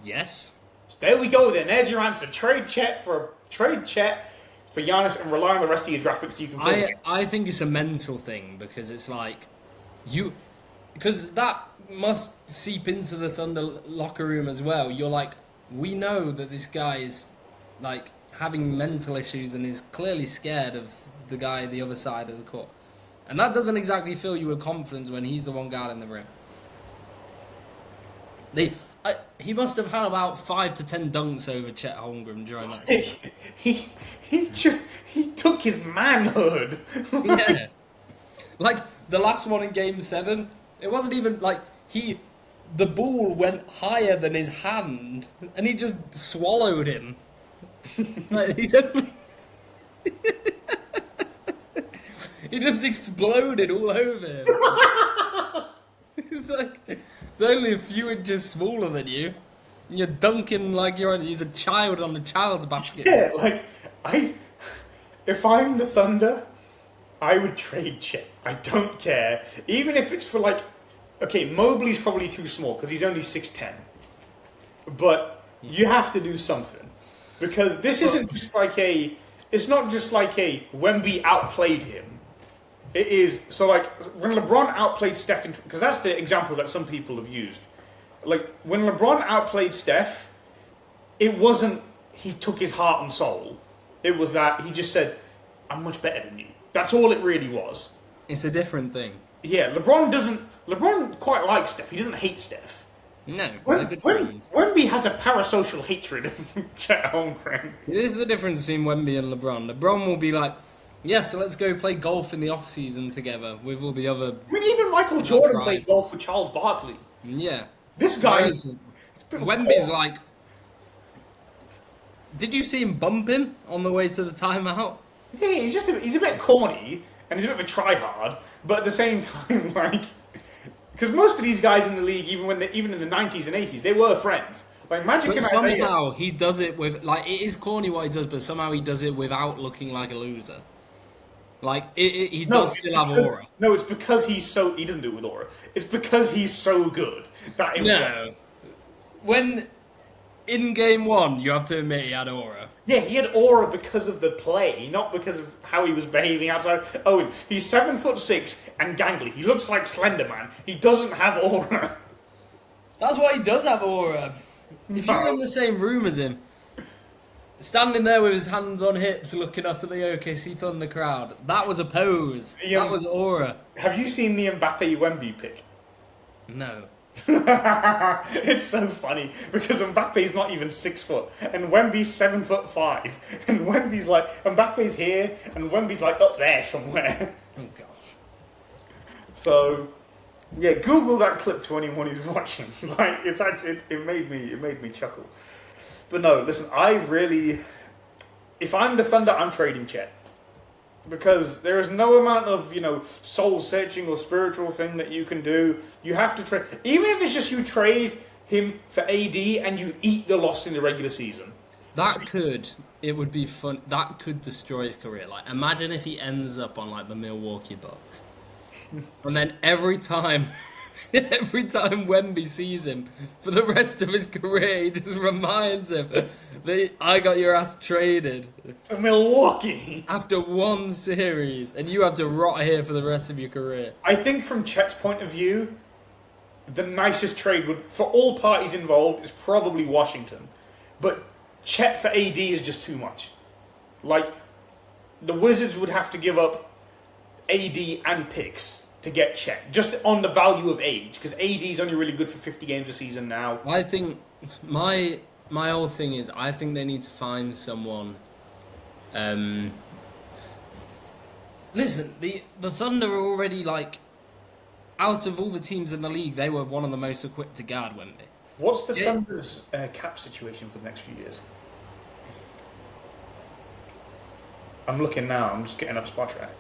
Yes. So there we go then. There's your answer. Trade Chet for Giannis and rely on the rest of your draft picks so you can fill I think it's a mental thing because it's like because that must seep into the Thunder locker room as well. You're like, we know that this guy is like having mental issues and is clearly scared of the guy the other side of the court. And that doesn't exactly fill you with confidence when he's the one guarding the rim. He must have had about 5 to 10 dunks over Chet Holmgren during that season. he took his manhood. Yeah. Like, the last one in Game 7, it wasn't even, like, the ball went higher than his hand, and he just swallowed him. Like, he just exploded all over him. It's like, it's only a few inches smaller than you, and you're dunking like he's a child on a child's basket. Yeah, like, if I'm the Thunder, I would trade Chet. I don't care. Even if it's for, like, okay, Mobley's probably too small, because he's only 6'10". But you have to do something. Because this isn't just like it's not just like Wemby outplayed him. It is so like when LeBron outplayed Steph, because that's the example that some people have used. Like when LeBron outplayed Steph, it wasn't he took his heart and soul. It was that he just said, "I'm much better than you." That's all it really was. It's a different thing. Yeah, LeBron doesn't. LeBron quite likes Steph. He doesn't hate Steph. No, they're good friends. Wemby has a parasocial hatred of Chet Holmgren. This is the difference between Wemby and LeBron. LeBron will be like, yeah, so let's go play golf in the off-season together with all the other... I mean, even Michael Jordan played golf with Charles Barkley. Yeah. This guy is... Wemby's like... Did you see him bump him on the way to the timeout? Yeah, he's a bit corny, and he's a bit of a tryhard, but at the same time, like... Because most of these guys in the league, even in the 90s and 80s, they were friends. Like Magic and Isaiah... somehow he does it with... Like, it is corny what he does, but somehow he does it without looking like a loser. Like, he does still have aura. No, it's because he's so... He doesn't do it with aura. It's because he's so good. No. When... In game one, you have to admit he had aura. Yeah, he had aura because of the play, not because of how he was behaving outside. Owen, he's 7'6" and gangly. He looks like Slender Man. He doesn't have aura. That's why he does have aura. If you're in the same room as him, standing there with his hands on hips, looking up at the OKC Thunder crowd, that was a pose. That was aura. Have you seen the Mbappe Wemby pic? No. It's so funny because Mbappe's not even 6 foot and Wemby's 7'5", and Wemby's like Mbappe's here and Wemby's like up there somewhere. Oh gosh. So yeah, Google that clip to anyone who's watching. Like it's actually it made me chuckle. But no, listen, if I'm the Thunder, I'm trading Chet. Because there is no amount of, soul-searching or spiritual thing that you can do. You have to trade... Even if it's just you trade him for AD and you eat the loss in the regular season. It would be fun. That could destroy his career. Like, imagine if he ends up on, like, the Milwaukee Bucks. And then every time Wemby sees him, for the rest of his career, he just reminds him that I got your ass traded. To Milwaukee. After one series, and you have to rot here for the rest of your career. I think from Chet's point of view, the nicest trade for all parties involved is probably Washington. But Chet for AD is just too much. Like, the Wizards would have to give up AD and picks to get Chet, just on the value of age, because AD is only really good for 50 games a season now. I think my whole thing is I think they need to find someone. Listen, the Thunder are already like out of all the teams in the league, they were one of the most equipped to guard Wemby. What's the Thunder's cap situation for the next few years? I'm looking now. I'm just getting up Spotrac.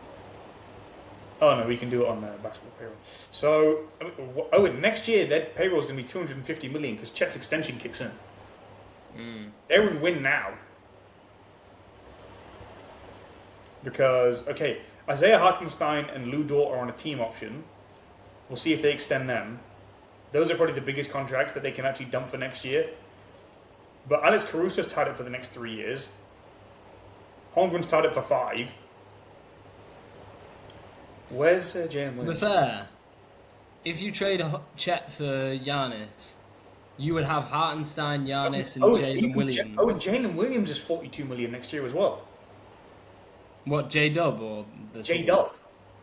Oh no, we can do it on basketball payroll. So, next year their payroll is going to be $250 million because Chet's extension kicks in. They would win now because Isaiah Hartenstein and Lou Dort are on a team option. We'll see if they extend them. Those are probably the biggest contracts that they can actually dump for next year. But Alex Caruso's tied up for the next 3 years. Holmgren's tied up for 5. Where's Jalen Williams? To be fair, if you trade Chet for Giannis, you would have Hartenstein, Giannis, and Jalen Williams. And Jalen Williams is $42 million next year as well. What, J-Dub or the J-Dub.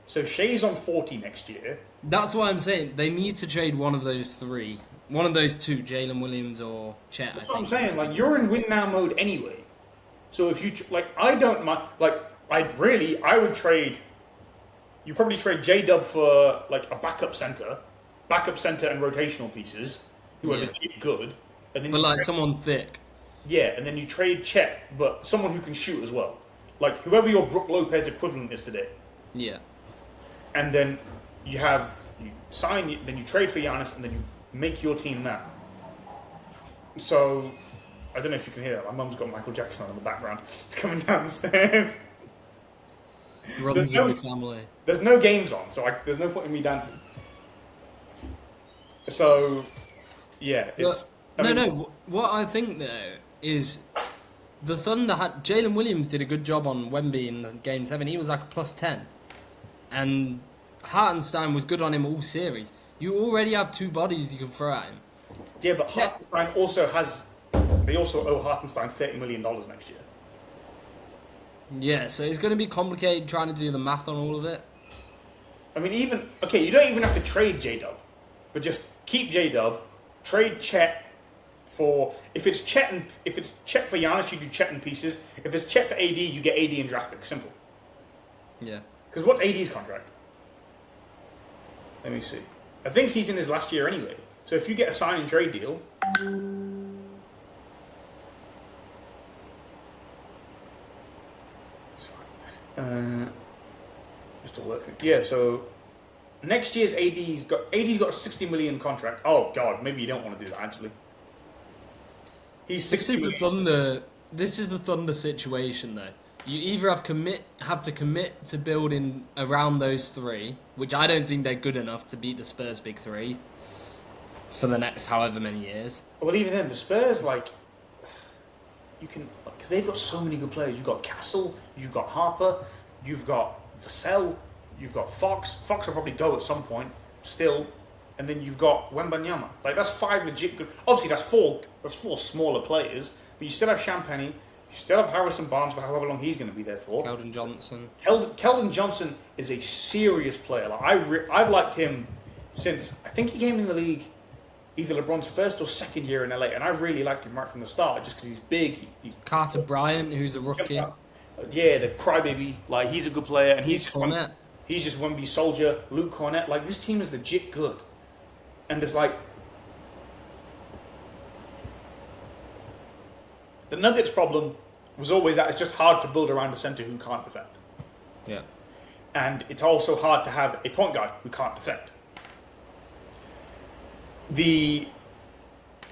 So Shea's on 40 next year. That's why I'm saying they need to trade one of those three. One of those two, Jalen Williams or Chet. That's what I'm saying. Like, you're in win now mode anyway. So if you I don't mind. Like, I would trade. You probably trade J-Dub for like a backup center and rotational pieces who are legit good. And then someone thick. Yeah, and then you trade Chet, but someone who can shoot as well. Like whoever your Brook Lopez equivalent is today. Yeah. And then you sign, then you trade for Giannis, and then you make your team that. So, I don't know if you can hear that. My mum's got Michael Jackson on in the background coming down the stairs. Runs in the family. There's no games on, so there's no point in me dancing. So, yeah, it's... What I think, though, is the Thunder had... Jalen Williams did a good job on Wemby in Game 7. He was like a +10. and Hartenstein was good on him all series. You already have two bodies you can throw at him. Yeah, but Hartenstein also has. They also owe Hartenstein $30 million next year. Yeah, so it's going to be complicated trying to do the math on all of it. I mean, you don't even have to trade J-Dub, but just keep J-Dub, trade Chet for if it's Chet for Giannis, you do Chet in pieces. If it's Chet for AD, you get AD in draft pick. Simple. Yeah. Because what's AD's contract? Let me see. I think he's in his last year anyway. So if you get a sign and trade deal. Just to work it. Yeah, so next year's AD's got a 60 million contract. Oh god, maybe you don't want to do that actually. He's 60 million. This is the Thunder situation though. You either have to commit to building around those three, which I don't think they're good enough to beat the Spurs big three for the next however many years. Well, even then, the Spurs you can because they've got so many good players. You've got Castle, you've got Harper, you've got Vassell, you've got Fox. Fox will probably go at some point still, and then you've got Wembanyama. Like that's 5 legit good. Obviously, that's four smaller players, but you still have Champagny. You still have Harrison Barnes for however long he's going to be there for. Keldon Johnson. Keldon Johnson is a serious player. Like I've liked him since I think he came in the league either LeBron's first or second year in LA, and I really liked him right from the start just because he's big. He's Carter Bryant, who's a rookie. Yeah, the crybaby. Like he's a good player, and he's just Cornette. soldier. Luke Cornette. Like this team is legit good, and it's like the Nuggets' problem was always that it's just hard to build around a center who can't defend. Yeah. And it's also hard to have a point guard who can't defend. The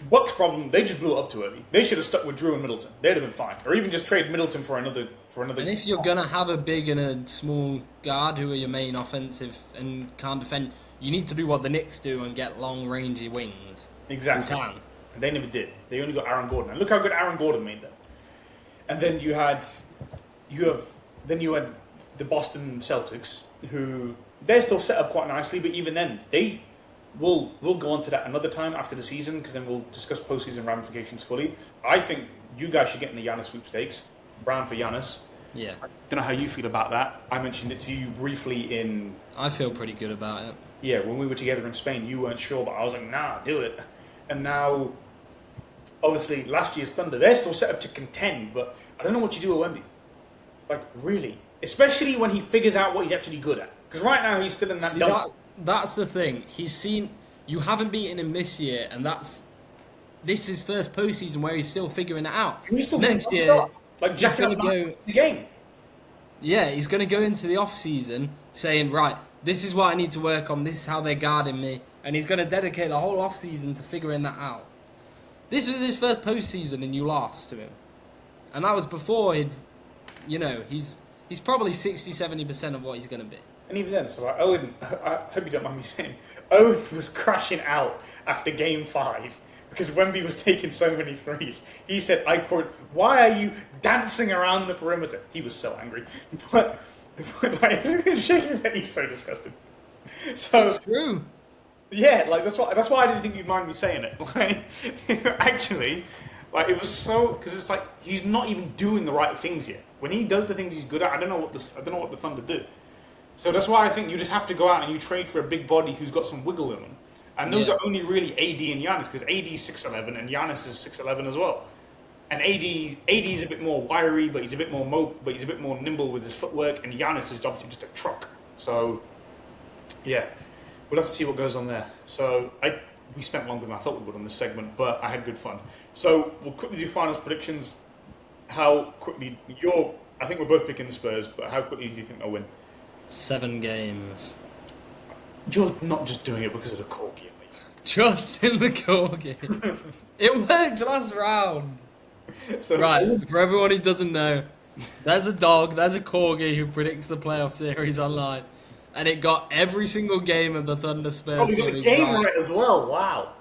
Bucks' problem, they just blew it up too early. They should have stuck with Drew and Middleton. They'd have been fine. Or even just trade Middleton for another. And if you're going to have a big and a small guard who are your main offensive and can't defend, you need to do what the Knicks do and get long, rangy wings. Exactly. And they never did. They only got Aaron Gordon. And look how good Aaron Gordon made them. And then you had the Boston Celtics, who they're still set up quite nicely, but even then, we'll go on to that another time after the season, because then we'll discuss postseason ramifications fully. I think you guys should get in the Giannis sweepstakes. Brown for Giannis. Yeah. Don't know how you feel about that. I mentioned it to you briefly in... I feel pretty good about it. Yeah, when we were together in Spain, you weren't sure, but I was like, nah, do it. And now, obviously, last year's Thunder, they're still set up to contend, but I don't know what you do with Wemby. Like, really. Especially when he figures out what he's actually good at. Because right now, he's still in that dump. That's the thing. You haven't beaten him this year, and this is first postseason where he's still figuring it out. He's still next year, like Jack going to go the game. Yeah, he's going to go into the off season saying, right, this is what I need to work on. This is how they're guarding me, and he's going to dedicate the whole off season to figuring that out. This was his first postseason, and you lost to him, and that was before he's probably 60-70% of what he's going to be. And even then, so like Owen, I hope you don't mind me saying, Owen was crashing out after Game 5 because Wemby was taking so many threes. He said, I quote, "Why are you dancing around the perimeter?" He was so angry. But like, shaking his head, he's so disgusted. So it's true. Yeah, like that's why I didn't think you'd mind me saying it. Like, actually, like it was so because it's like he's not even doing the right things yet. When he does the things he's good at, I don't know what the Thunder do. So that's why I think you just have to go out and you trade for a big body who's got some wiggle in him. And those are only really AD and Giannis, because AD's 6'11" and Giannis is 6'11" as well. And AD's a bit more wiry, but he's a bit more nimble with his footwork, and Giannis is obviously just a truck. So yeah, we'll have to see what goes on there. So we spent longer than I thought we would on this segment, but I had good fun. So we'll quickly do finals predictions. How quickly I think we're both picking the Spurs, but how quickly do you think they'll win? 7 games. You're not just doing it because of the corgi, mate. Just in the corgi. It worked last round. So, right, for everyone who doesn't know, there's a corgi who predicts the playoff series online, and it got every single game of the Thunder Spurs series. You got the game right as well. Wow.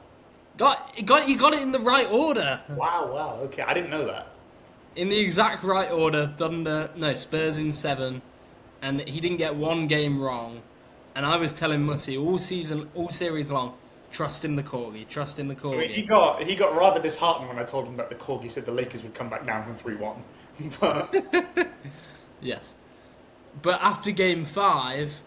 You got it in the right order. Wow. Okay, I didn't know that. In the exact right order, Spurs in 7. and he didn't get one game wrong. And I was telling Mussy all series long, trust in the corgi, trust in the I mean, corgi. he got rather disheartened when I told him that the corgi said the Lakers would come back down from 3-1. But Yes. But after game 5,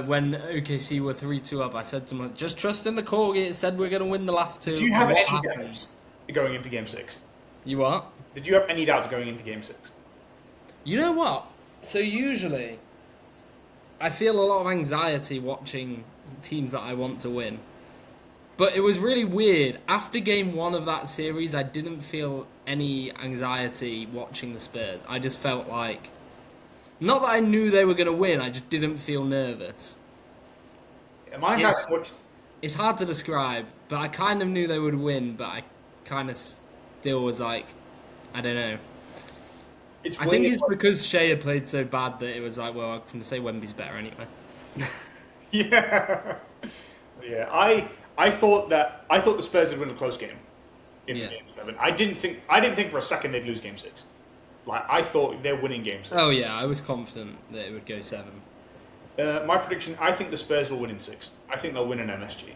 when OKC were 3-2 up, I said to him, just trust in the corgi. It said we're going to win the last 2. do you have And what any happened? doubts going into Game 6? You what? Did you have any doubts going into Game 6? You know what? So usually, I feel a lot of anxiety watching teams that I want to win. But it was really weird. After game 1 of that series, I didn't feel any anxiety watching the Spurs. I just felt like... Not that I knew they were going to win, I just didn't feel nervous. It's hard to describe, but I kind of knew they would win, but I kind of still was like, I don't know. I think it's because Shea had played so bad that it was like, well, I can say Wemby's better anyway. Yeah. Yeah, I thought the Spurs would win a close game in Game 7. I didn't think for a second they'd lose Game 6. Like, I thought they're winning Game 6. Oh yeah, I was confident that it would go 7. My prediction, I think the Spurs will win in 6. I think they'll win in MSG.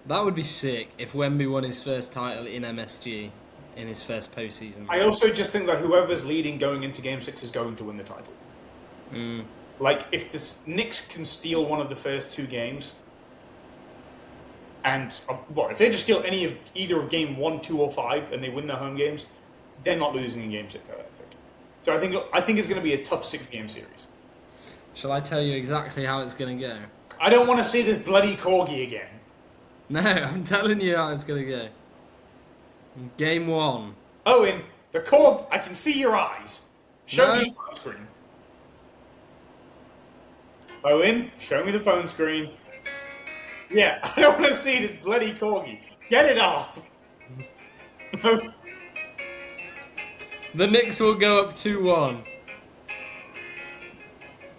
That would be sick if Wemby won his first title in MSG in his first postseason. I also just think that whoever's leading going into Game 6 is going to win the title. Like, if the Knicks can steal one of the first 2 games, and if they just steal either of Game 1, 2, or 5, and they win their home games, they're not losing in Game 6, I don't think. So I think it's going to be a tough 6-game series. Shall I tell you exactly how it's going to go? I don't want to see this bloody corgi again. No, I'm telling you how it's going to go. Game 1. Owen, I can see your eyes. Show me the phone screen. Owen, show me the phone screen. Yeah, I don't want to see this bloody corgi. Get it off. The Knicks will go up 2-1.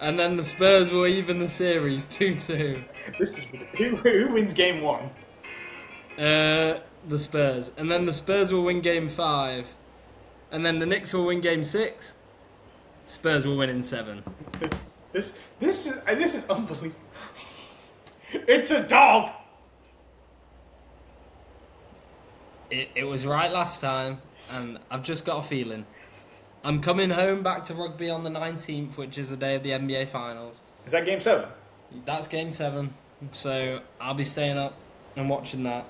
And then the Spurs will even the series 2-2. Who wins Game 1? The Spurs. And then the Spurs will win Game 5. And then the Knicks will win Game 6. Spurs will win in 7. This is unbelievable. It's a dog. It was right last time, and I've just got a feeling. I'm coming home back to rugby on the 19th, which is the day of the NBA Finals. Is that Game 7? That's Game 7, so I'll be staying up and watching that,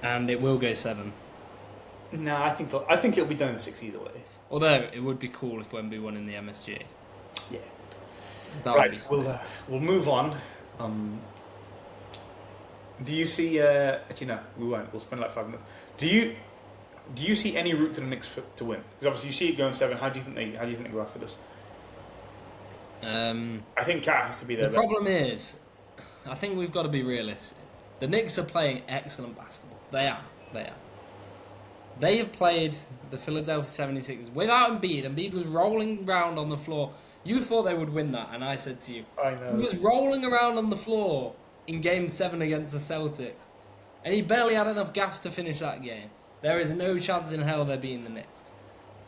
and it will go 7. No, I think it'll be done in 6 either way. Although it would be cool if Wemby won in the MSG. Yeah. That would be Right. We'll move on. Do you see? Actually, no, we won't. We'll spend like 5 minutes. Do you see any route to the Knicks to win? Because obviously you see it going 7. How do you think they go after this? I think Cat has to be there. The problem is, I think we've got to be realistic. The Knicks are playing excellent basketball. They are. They have played the Philadelphia 76ers without Embiid. Embiid was rolling around on the floor. You thought they would win that, and I said to you, I know. He was rolling around on the floor in Game 7 against the Celtics, and he barely had enough gas to finish that game. There is no chance in hell they're beating the Knicks.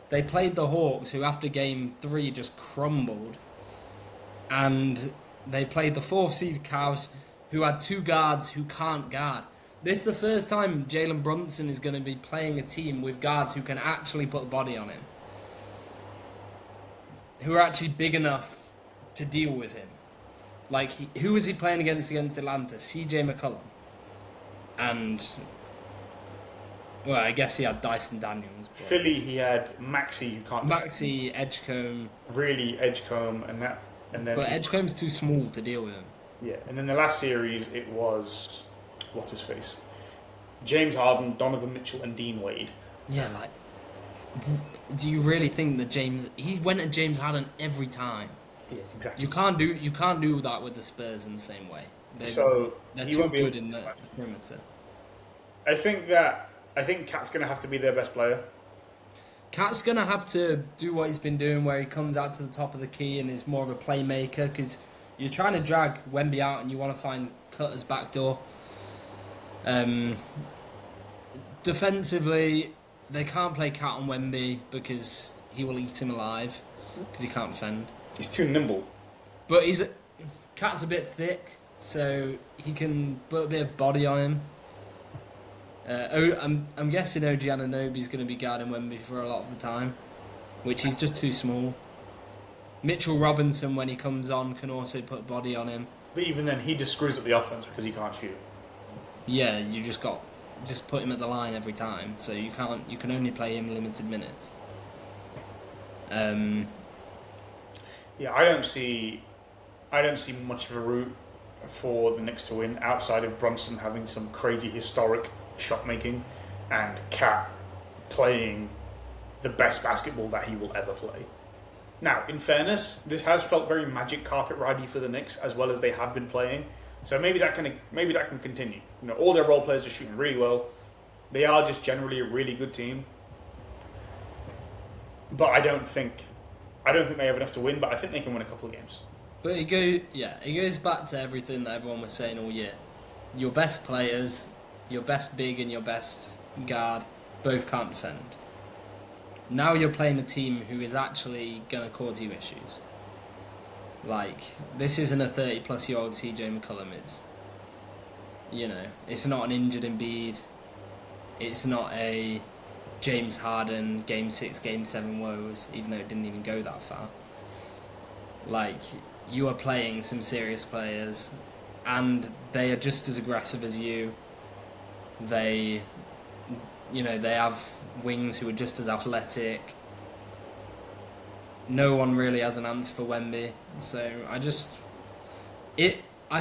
They played the Hawks, who after Game 3 just crumbled, and they played the 4th seed Cavs, who had 2 guards who can't guard. This is the first time Jalen Brunson is going to be playing a team with guards who can actually put a body on him, who are actually big enough to deal with him. Like, who was he playing against Atlanta? CJ McCollum. And, well, I guess he had Dyson Daniels. Philly, he had Maxey, who can't... Maxey, Edgecombe. Really, Edgecombe, and then... But Edgecombe's too small to deal with him. Yeah, and then the last series, it was... What's his face? James Harden, Donovan Mitchell, and Dean Wade. Yeah, like... Do you really think that he went at James Harden every time? Yeah, exactly. You can't do that with the Spurs in the same way. They're too good in the perimeter. I think Cat's going to have to be their best player. Cat's going to have to do what he's been doing, where he comes out to the top of the key and is more of a playmaker, because you're trying to drag Wemby out and you want to find Cutter's backdoor. Defensively, they can't play Cat on Wemby because he will eat him alive. because he can't defend. He's too nimble. But Cat's a bit thick, so he can put a bit of body on him. I'm guessing OG Anunoby's going to be guarding Wemby for a lot of the time, which he's just too small. Mitchell Robinson, when he comes on, can also put body on him. But even then, he just screws up the offense because he can't shoot. Yeah, you just put him at the line every time, so you can only play him limited minutes. Yeah, I don't see much of a route for the Knicks to win outside of Brunson having some crazy historic shot making and Cat playing the best basketball that he will ever play. Now, in fairness, this has felt very magic carpet ridey for the Knicks as well as they have been playing. So maybe that can continue. You know, all their role players are shooting really well. They are just generally a really good team. But I don't think they have enough to win, but I think they can win a couple of games. But it goes back to everything that everyone was saying all year. Your best players, your best big and your best guard, both can't defend. Now you're playing a team who is actually going to cause you issues. Like, this isn't a 30-plus-year-old CJ McCollum. It's not an injured Embiid. It's not a James Harden Game 6, Game 7 woes, even though it didn't even go that far. Like, you are playing some serious players, and they are just as aggressive as you. They have wings who are just as athletic. No one really has an answer for Wemby, so I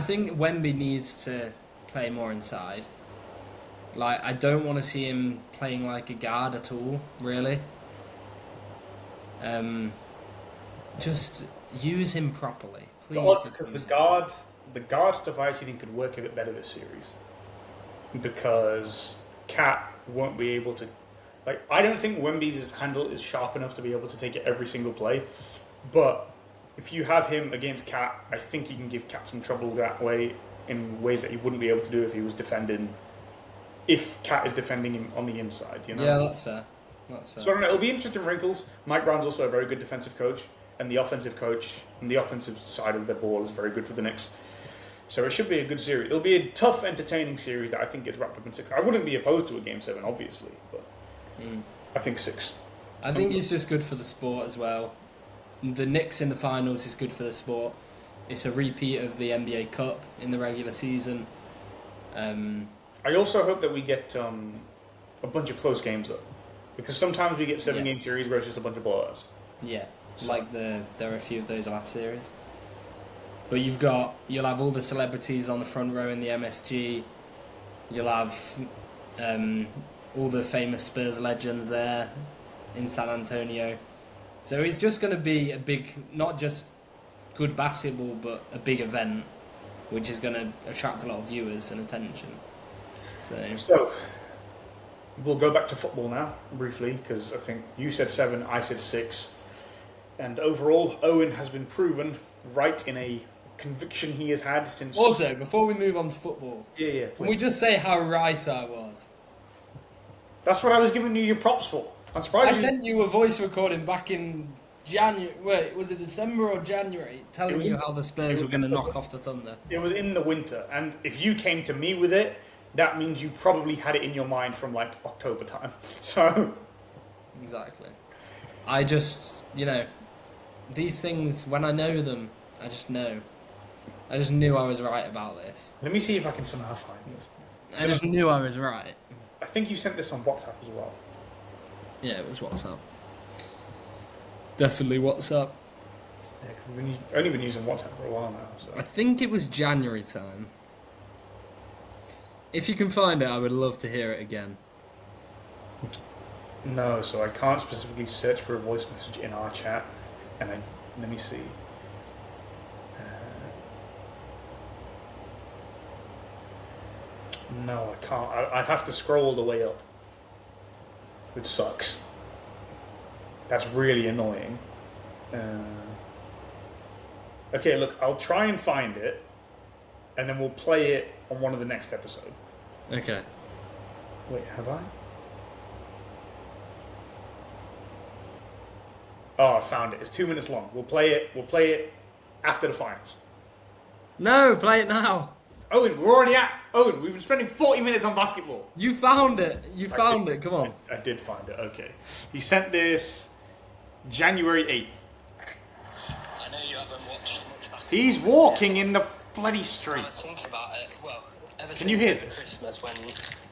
think Wemby needs to play more inside. Like, I don't want to see him playing like a guard at all, really. Just use him properly, please. Because the guard stuff I actually think could work a bit better this series. Because Cat won't be able to... Like, I don't think Wemby's handle is sharp enough to be able to take it every single play. But if you have him against Cat, I think you can give Cat some trouble that way in ways that he wouldn't be able to do if he was defending... If Cat is defending him on the inside, you know? Yeah, that's fair. So I don't know, it'll be interesting wrinkles. Mike Brown's also a very good defensive coach, and the offensive coach and the offensive side of the ball is very good for the Knicks. So it should be a good series. It'll be a tough, entertaining series that I think gets wrapped up in 6. I wouldn't be opposed to a Game 7, obviously, but I think 6. I think it's just good for the sport as well. The Knicks in the finals is good for the sport. It's a repeat of the NBA Cup in the regular season. I also hope that we get a bunch of close games, though. Because sometimes we get 7-game series where it's just a bunch of blowouts. Yeah, like there are a few of those last series. But you'll have all the celebrities on the front row in the MSG. You'll have all the famous Spurs legends there in San Antonio. So it's just going to be a big, not just good basketball, but a big event, which is going to attract a lot of viewers and attention. So we'll go back to football now, briefly, because I think you said 7, I said 6. And overall, Owen has been proven right in a conviction he has had since... Also, before we move on to football, yeah, can we just say how right I was? That's what I was giving you your props for. I'm surprised I sent you a voice recording back in January. Wait, was it December or January? Telling you how the Spurs were going to knock off the Thunder. It was in the winter, and if you came to me with it, that means you probably had it in your mind from like October time. So exactly. I just, these things, when I know them, I just know. I just knew I was right about this. Let me see if I can somehow find this. I just knew I was right. I think you sent this on WhatsApp as well. Yeah, it was WhatsApp. Definitely WhatsApp. Yeah, because we've only been using WhatsApp for a while now. So. I think it was January time. If you can find it, I would love to hear it again. No, so I can't specifically search for a voice message in our chat. And let me see. No, I can't. I'd have to scroll all the way up. Which sucks. That's really annoying. Okay, look, I'll try and find it. And then we'll play it on one of the next episodes. Okay. Wait, have I? Oh, I found it. It's 2 minutes long. We'll play it. We'll play it after the finals. No, play it now. Owen, we're already at. Owen, we've been spending 40 minutes on basketball. You found it. You found it. Come on. I did find it. Okay. He sent this January 8th. I know you haven't watched much basketball. He's walking in the bloody street. I was thinking about it. Well, ever Can since you hear over this? Christmas when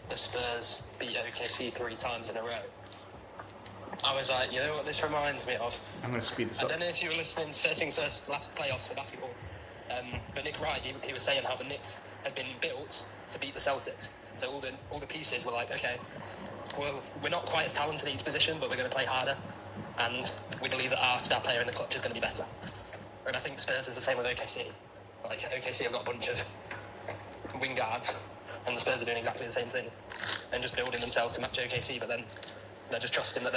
the Spurs beat OKC 3 times in a row, I was like, you know what this reminds me of? I'm going to speed this I up. don't know if you were listening to first things first, last playoffs for basketball, but Nick Wright, he was saying how the Knicks had been built to beat the Celtics. So all the pieces were like, okay, well, we're not quite as talented at each position, but we're going to play harder, and we believe that our star player in the clutch is going to be better. And I think Spurs is the same with OKC. Like, OKC have got a bunch of wing guards, and the Spurs are doing exactly the same thing, and just building themselves to match OKC, but then they're just trusting that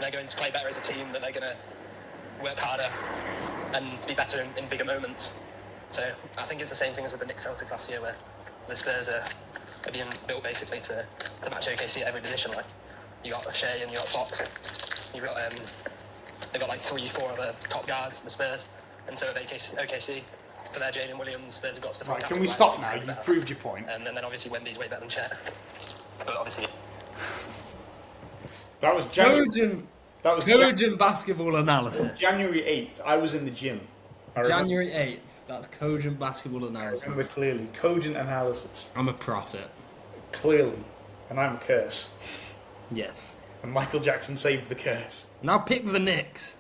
they're going to play better as a team, that they're going to work harder and be better in bigger moments. So I think it's the same thing as with the Knicks Celtics last year, where the Spurs are being built basically to match OKC at every position. Like, you got Shea and you got Fox, you got they've got like 3-4 other top guards, the Spurs, and so have OKC. For their Jalen Williams, Spurs have got stuff. Right, can we stop now? You've proved your point. And then obviously Wemby's way better than Chet. But obviously, That was January. Cogent basketball analysis. January 8th. I was in the gym. I remember- January 8th. That's cogent basketball I remember analysis. clearly. Cogent analysis. I'm a prophet. Clearly. And I'm a curse. Yes. And Michael Jackson saved the curse. Now pick the Knicks.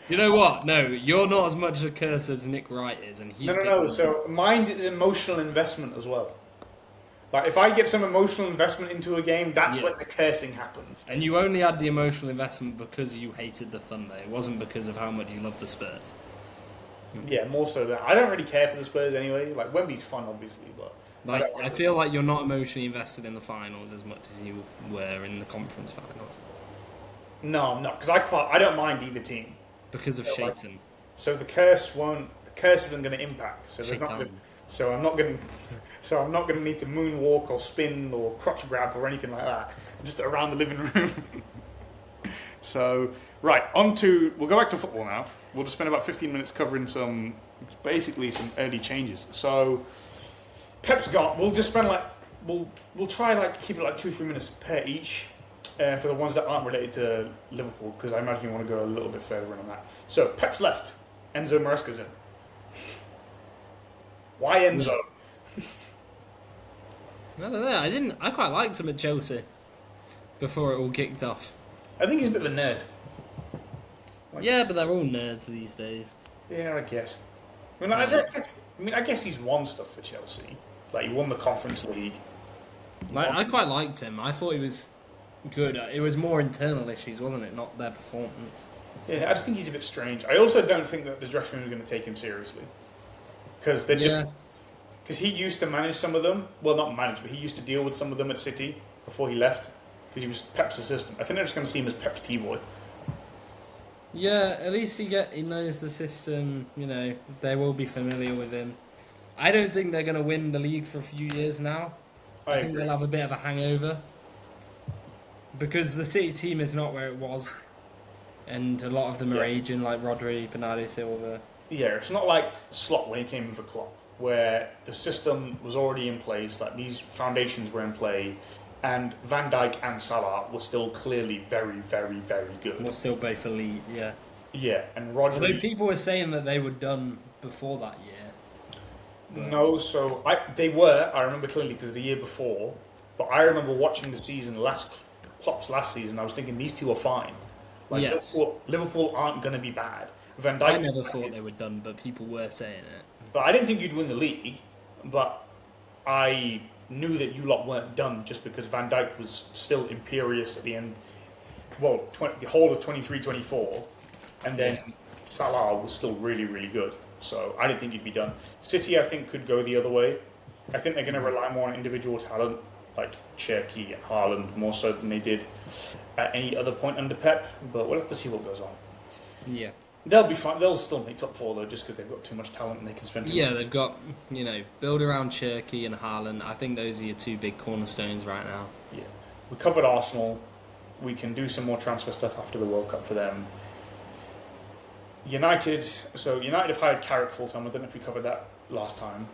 You know what? No, you're not as much a curse as Nick Wright is, and he's No. So mine is emotional investment as well. Like, if I get some emotional investment into a game, that's Yes. when the cursing happens. And you only had the emotional investment because you hated the Thunder. It wasn't because of how much you loved the Spurs. Yeah, more so that I don't really care for the Spurs anyway. Like, Wemby's fun, obviously, but Like, don't I feel like you're not emotionally invested in the finals as much as you were in the conference finals no, I'm not, because I don't mind either team. because of Yeah, like- Shaitan. So the curse isn't going to impact. So there's not. Shaitan. So I'm not going. So I'm not going to need to moonwalk or spin or crotch grab or anything like that. Just around the living room. So right, we'll go back to football now. We'll just spend about 15 minutes covering some early changes. So Pep's got. We'll just spend we'll try keep it 2-3 minutes per each. For the ones that aren't related to Liverpool, because I imagine you want to go a little bit further in on that. So Pep's left. Enzo Maresca's in. Why Enzo? I don't know. I quite liked him at Chelsea before it all kicked off. I think he's a bit of a nerd. Yeah, but they're all nerds these days. Yeah, I guess. I guess he's won stuff for Chelsea. Like, he won the Conference League. Like, I quite liked him. I thought he was good. It was more internal issues, wasn't it? Not their performance. Yeah, I just think he's a bit strange. I also don't think that the dressing room is going to take him seriously. Because they're just... Because he used to manage some of them. Well, not manage, but he used to deal with some of them at City before he left. Because he was Pep's assistant. I think they're just going to see him as Pep's T-boy. Yeah, at least he knows the system. You know, they will be familiar with him. I don't think they're going to win the league for a few years now. I think agree. they'll have a bit of a hangover. Because the City team is not where it was. And a lot of them are aging, like Rodri, Bernardo Silva. Yeah, it's not like Slot when he came in for Klopp, where the system was already in place, like these foundations were in play, and Van Dijk and Salah were still clearly very, very, very good. We're still both elite, yeah. Yeah, and Although Rodri... people were saying that they were done before that year. No, so they were, I remember clearly because of the year before, but I remember watching the season Klopp's last season, I was thinking these two are fine. Like, Yes. Liverpool aren't going to be bad. Van Dijk I never thought they were done, but people were saying it. But I didn't think you'd win the league, but I knew that you lot weren't done just because Van Dijk was still imperious at the end. Well, the whole of 23-24, and then Salah was still really, really good. So I didn't think you'd be done. City, I think, could go the other way. I think they're going to rely more on individual talent, like Cherki and Haaland, more so than they did at any other point under Pep. But we'll have to see what goes on. Yeah. They'll be fine. They'll still make top four though, just because they've got too much talent and they can spend. Yeah, they've got, build around Cherki and Haaland. I think those are your two big cornerstones right now. Yeah, we covered Arsenal. we can do some more transfer stuff after the World Cup for them. United have hired Carrick full time. I don't know if we covered that last time.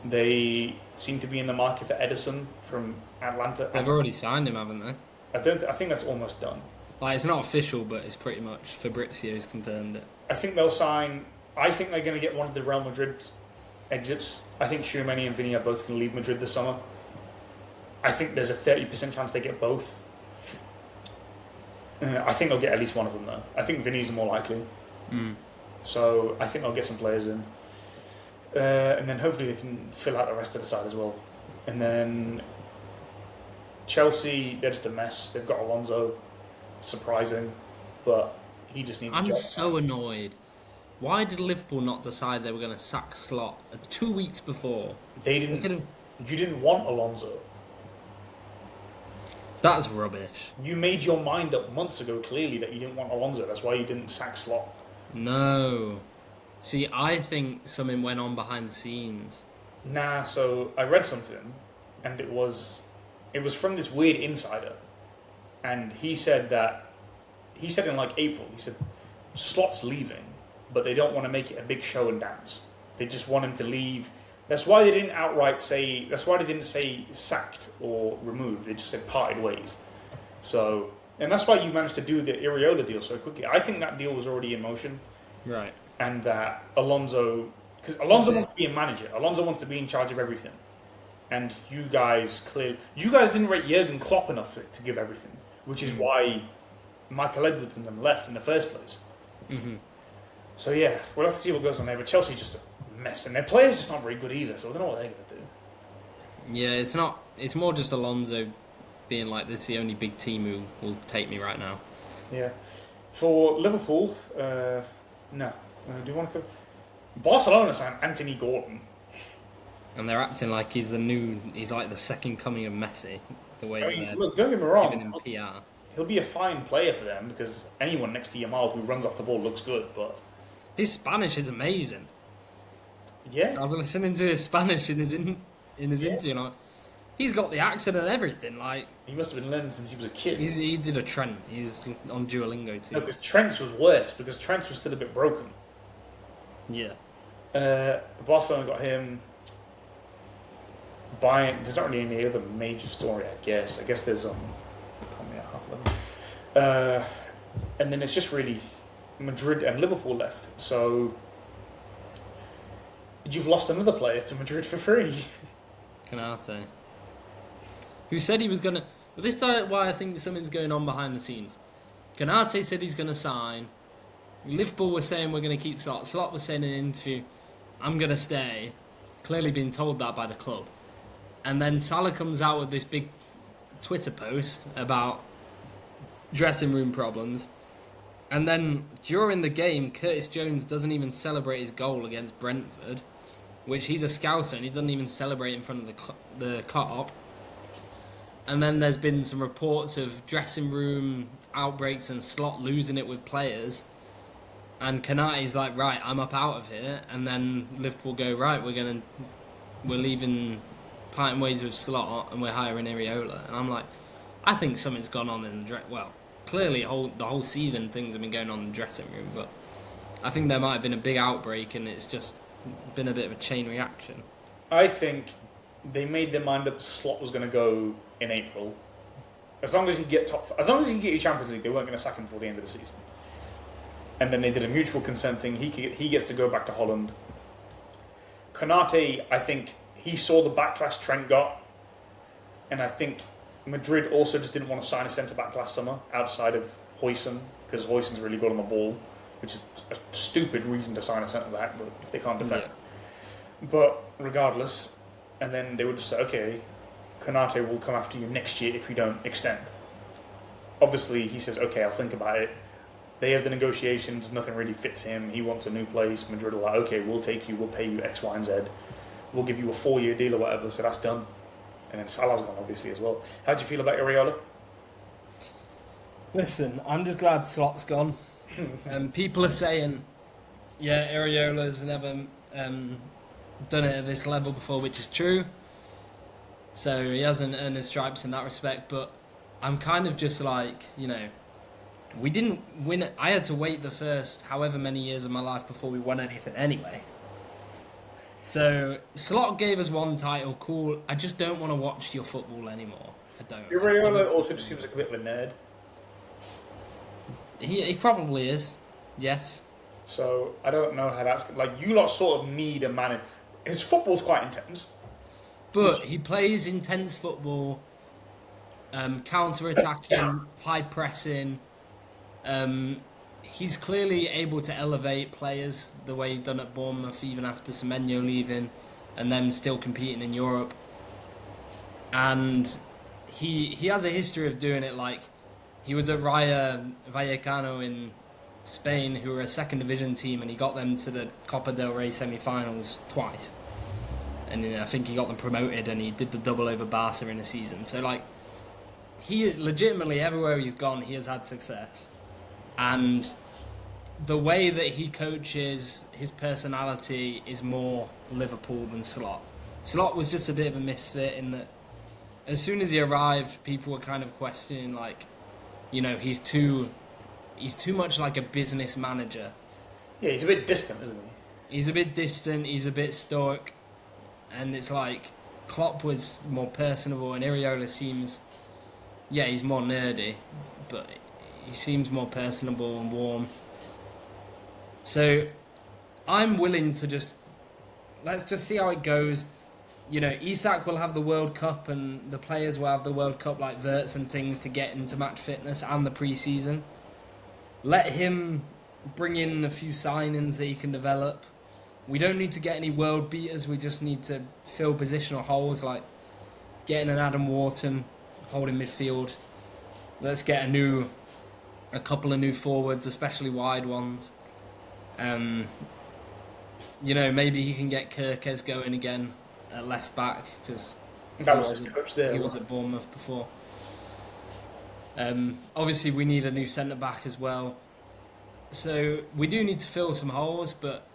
They seem to be in the market for Edison from Atlanta. They've already signed him, haven't they? I think that's almost done. Like, it's not official, but it's pretty much Fabrizio's confirmed it. I think they'll sign. I think they're going to get one of the Real Madrid exits. I think Tchouaméni and Vinny are both going to leave Madrid this summer. I think there's a 30% chance they get both. I think they'll get at least one of them though. I think Vinny's more likely. So I think they'll get some players in. And then hopefully they can fill out the rest of the side as well. And then Chelsea, they're just a mess. They've got Alonso, surprising, but he just needs a job. I'm so annoyed. Why did Liverpool not decide they were going to sack Slot 2 weeks before? They didn't. You didn't want Alonso. That's rubbish. You made your mind up months ago clearly that you didn't want Alonso. That's why you didn't sack Slot. No. See, I think something went on behind the scenes. Nah, so I read something, and it was from this weird insider, and he said in like April, he said Slot's leaving, but they don't want to make it a big show and dance. They just want him to leave. That's why they didn't outright say. That's why they didn't say sacked or removed. They just said parted ways. So, and that's why you managed to do the Iriola deal so quickly. I think that deal was already in motion. Right. And that Alonso, because Alonso wants to be a manager. Alonso wants to be in charge of everything. And you guys didn't rate Jurgen Klopp enough to give everything, which is why Michael Edwards and them left in the first place. Mm-hmm. So yeah, we'll have to see what goes on there. But Chelsea's just a mess, and their players just aren't very good either. So I don't know what they're going to do. Yeah, it's not. It's more just Alonso being like, this is the only big team who will take me right now. Yeah. For Liverpool, no. Do you want to come? Barcelona signed Anthony Gordon. And they're acting like he's like the second coming of Messi. The way they're look, don't get me wrong. giving him PR. He'll be a fine player for them because anyone next to Yamal who runs off the ball looks good. But His Spanish is amazing. yeah, I was listening to his Spanish in his interview. Like, he's got the accent and everything. Like, he must have been learning since he was a kid. he did a Trent. He's on Duolingo too. No, because Trent's was worse because Trent's was still a bit broken. Yeah. Barcelona got him. Bayern. There's not really any other major story, I guess. I guess there's Tommy at half 11. And then it's just really Madrid and Liverpool left. So you've lost another player to Madrid for free. Canate. Who said he was gonna? Well, this is why I think something's going on behind the scenes. Canate said he's gonna sign. Liverpool were saying we're going to keep Slot. Slot was saying in an interview, I'm going to stay. Clearly being told that by the club. And then Salah comes out with this big Twitter post about dressing room problems. And then during the game, Curtis Jones doesn't even celebrate his goal against Brentford, which he's a Scouser and he doesn't even celebrate in front of the Kop. And then there's been some reports of dressing room outbreaks and Slot losing it with players. And Kanate's like, right, I'm up out of here. And then Liverpool go, right, we're leaving parting ways with Slot and we're hiring Iriola. And I'm like, I think something's gone on in the well, clearly the whole season things have been going on in the dressing room, but I think there might have been a big outbreak and it's just been a bit of a chain reaction. I think they made their mind up Slot was going to go in April. As long as you get your Champions League, they weren't going to sack him before the end of the season. And then they did a mutual consent thing. He gets to go back to Holland. Konate, I think he saw the backlash Trent got, and I think Madrid also just didn't want to sign a centre back last summer outside of Huijsen because Huijsen's really good on the ball, which is a stupid reason to sign a centre back, but if they can't defend. Yeah. But regardless, and then they would just say, okay, Konate will come after you next year if you don't extend. Obviously, he says, okay, I'll think about it. They have the negotiations, nothing really fits him. He wants a new place. Madrid are like, okay, we'll take you, we'll pay you X, Y, and Z. We'll give you a 4-year deal or whatever, so that's done. And then Salah's gone, obviously, as well. How do you feel about Iriola? Listen, I'm just glad Slot's gone. People are saying, yeah, Iriola's never done it at this level before, which is true. So he hasn't earned his stripes in that respect, but I'm kind of just like, we didn't win. I had to wait the first however many years of my life before we won anything anyway. So Slot gave us one title, cool. I just don't want to watch your football anymore. I don't. Iraola also just seems like a bit of a nerd. He probably is, yes. So I don't know how that's like. You lot sort of need a man. His football's quite intense, but he plays intense football, counter-attacking, high pressing. He's clearly able to elevate players the way he's done at Bournemouth, even after Semenyo leaving, and them still competing in Europe. And he has a history of doing it. Like he was at Rayo Vallecano in Spain, who were a second division team, and he got them to the Copa del Rey semi-finals twice. And I think he got them promoted, and he did the double over Barca in a season. So like, he legitimately everywhere he's gone, he has had success. And the way that he coaches, his personality is more Liverpool than Slot. Slot was just a bit of a misfit in that as soon as he arrived, people were kind of questioning, like, he's too much like a business manager. Yeah, he's a bit distant, isn't he? He's a bit distant, he's a bit stoic, and it's like Klopp was more personable, and Iraola seems, he's more nerdy, but he seems more personable and warm. So I'm willing to let's just see how it goes. Isak will have the World Cup, and the players will have the World Cup like Wirtz and things to get into match fitness and the pre-season. Let him bring in a few signings that he can develop. We don't need to get any world beaters. We just need to fill positional holes, like getting an Adam Wharton holding midfield. Let's get a couple of new forwards, especially wide ones. Maybe he can get Kirkes going again at left back, because that was his coach there. He was at Bournemouth before. Obviously, we need a new centre back as well. So we do need to fill some holes, but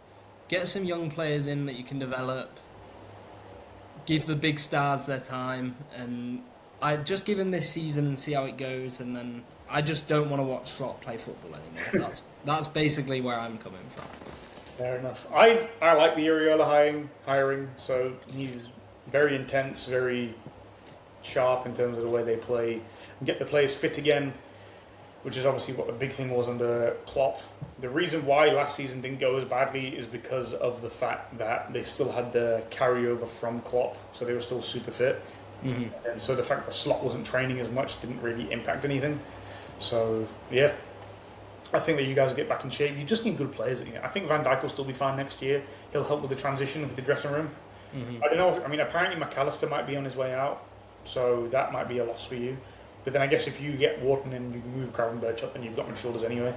get some young players in that you can develop. Give the big stars their time, and I just give him this season and see how it goes. And then I just don't want to watch Slot play football anymore. That's basically where I'm coming from. Fair enough. I like the Iraola hiring. So he's very intense, very sharp in terms of the way they play. Get the players fit again, which is obviously what the big thing was under Klopp. The reason why last season didn't go as badly is because of the fact that they still had the carryover from Klopp, so they were still super fit. Mm-hmm. And so the fact that Slot wasn't training as much didn't really impact anything. So, yeah, I think that you guys will get back in shape. You just need good players. I think Van Dijk will still be fine next year. He'll help with the transition with the dressing room. Mm-hmm. I don't know. I mean, apparently McAllister might be on his way out, so that might be a loss for you. But then I guess if you get Wharton and you move Gravenberch up, then you've got midfielders anyway.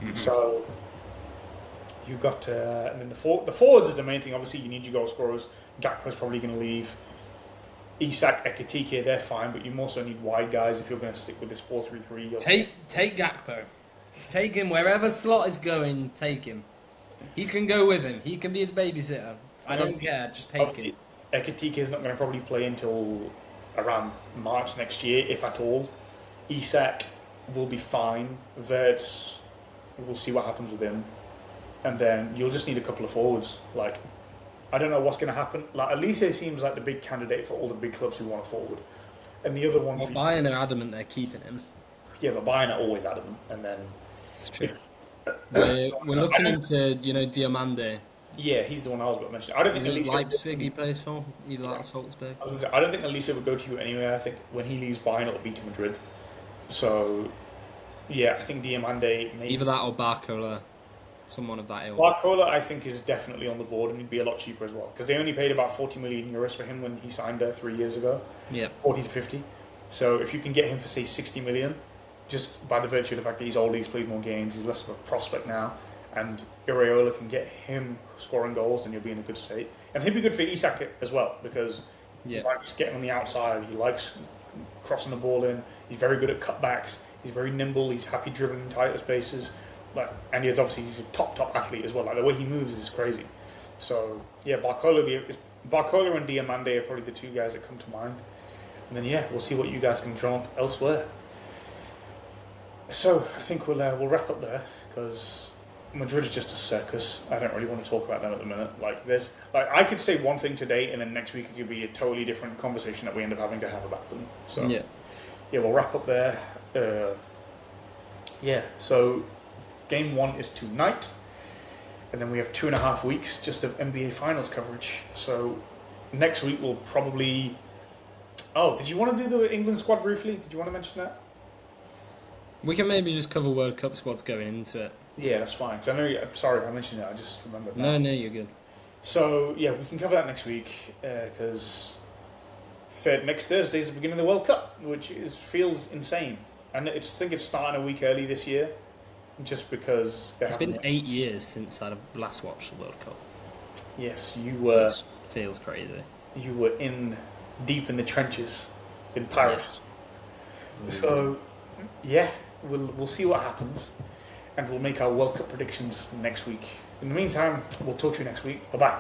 Mm-hmm. So you've got... and then the forwards is the main thing. Obviously, you need your goal scorers. Gakpo's probably going to leave. Isak, Ekitike, they're fine, but you also need wide guys if you're going to stick with this 4-3-3. Take Gakpo. Take him wherever Slot is going, take him. He can go with him. He can be his babysitter. I don't care, just take him. Ekitike is not going to probably play until around March next year, if at all. Isak will be fine. Wirtz, we'll see what happens with him. And then you'll just need a couple of forwards. Like, I don't know what's going to happen. Like, Elise seems like the big candidate for all the big clubs who want a forward. And the other one... Well, Bayern are adamant they're keeping him. Yeah, but Bayern are always adamant. And then... It's true. We're looking into, Diomande. Yeah, he's the one I was about to mention. I don't think Elise... Leipzig he plays for, either that or Salzburg. I don't think Elise would go to you anyway. I think when he leaves Bayern, it'll be to Madrid. So, yeah, I think Diomande... maybe either that or Barcola. Someone of that ilk. Barcola, I think, is definitely on the board, and he'd be a lot cheaper as well. Because they only paid about 40 million euros for him when he signed there 3 years ago. Yeah. 40 to 50. So if you can get him for, say, 60 million, just by the virtue of the fact that he's older, he's played more games, he's less of a prospect now, and Iraola can get him scoring goals, then you'll be in a good state. And he'd be good for Isak as well, because he likes getting on the outside, he likes crossing the ball in, he's very good at cutbacks, he's very nimble, he's happy dribbling in tighter spaces. And he's a top athlete as well. Like, the way he moves is crazy. So yeah, Barcola and Diomande are probably the two guys that come to mind. And then we'll see what you guys can drum up elsewhere. So I think we'll wrap up there because Madrid is just a circus. I don't really want to talk about them at the minute. I could say one thing today, and then next week it could be a totally different conversation that we end up having to have about them. So yeah, we'll wrap up there. So game 1 is tonight, and then we have 2.5 weeks just of NBA Finals coverage. So next week we'll probably. Oh, did you want to do the England squad briefly? Did you want to mention that? We can maybe just cover World Cup squads going into it. Yeah, that's fine. 'Cause I know. Sorry, I mentioned it. I just remembered. No, you're good. So yeah, we can cover that next week because next Thursday is the beginning of the World Cup, which feels insane. And I think it's starting a week early this year, just because it's been 8 years since I last watched the World Cup. Yes, you were. Which feels crazy. You were deep in the trenches in Paris. Yes. So yeah, we'll see what happens, and we'll make our World Cup predictions next week. In the meantime, we'll talk to you next week. Bye bye.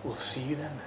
We'll see you then.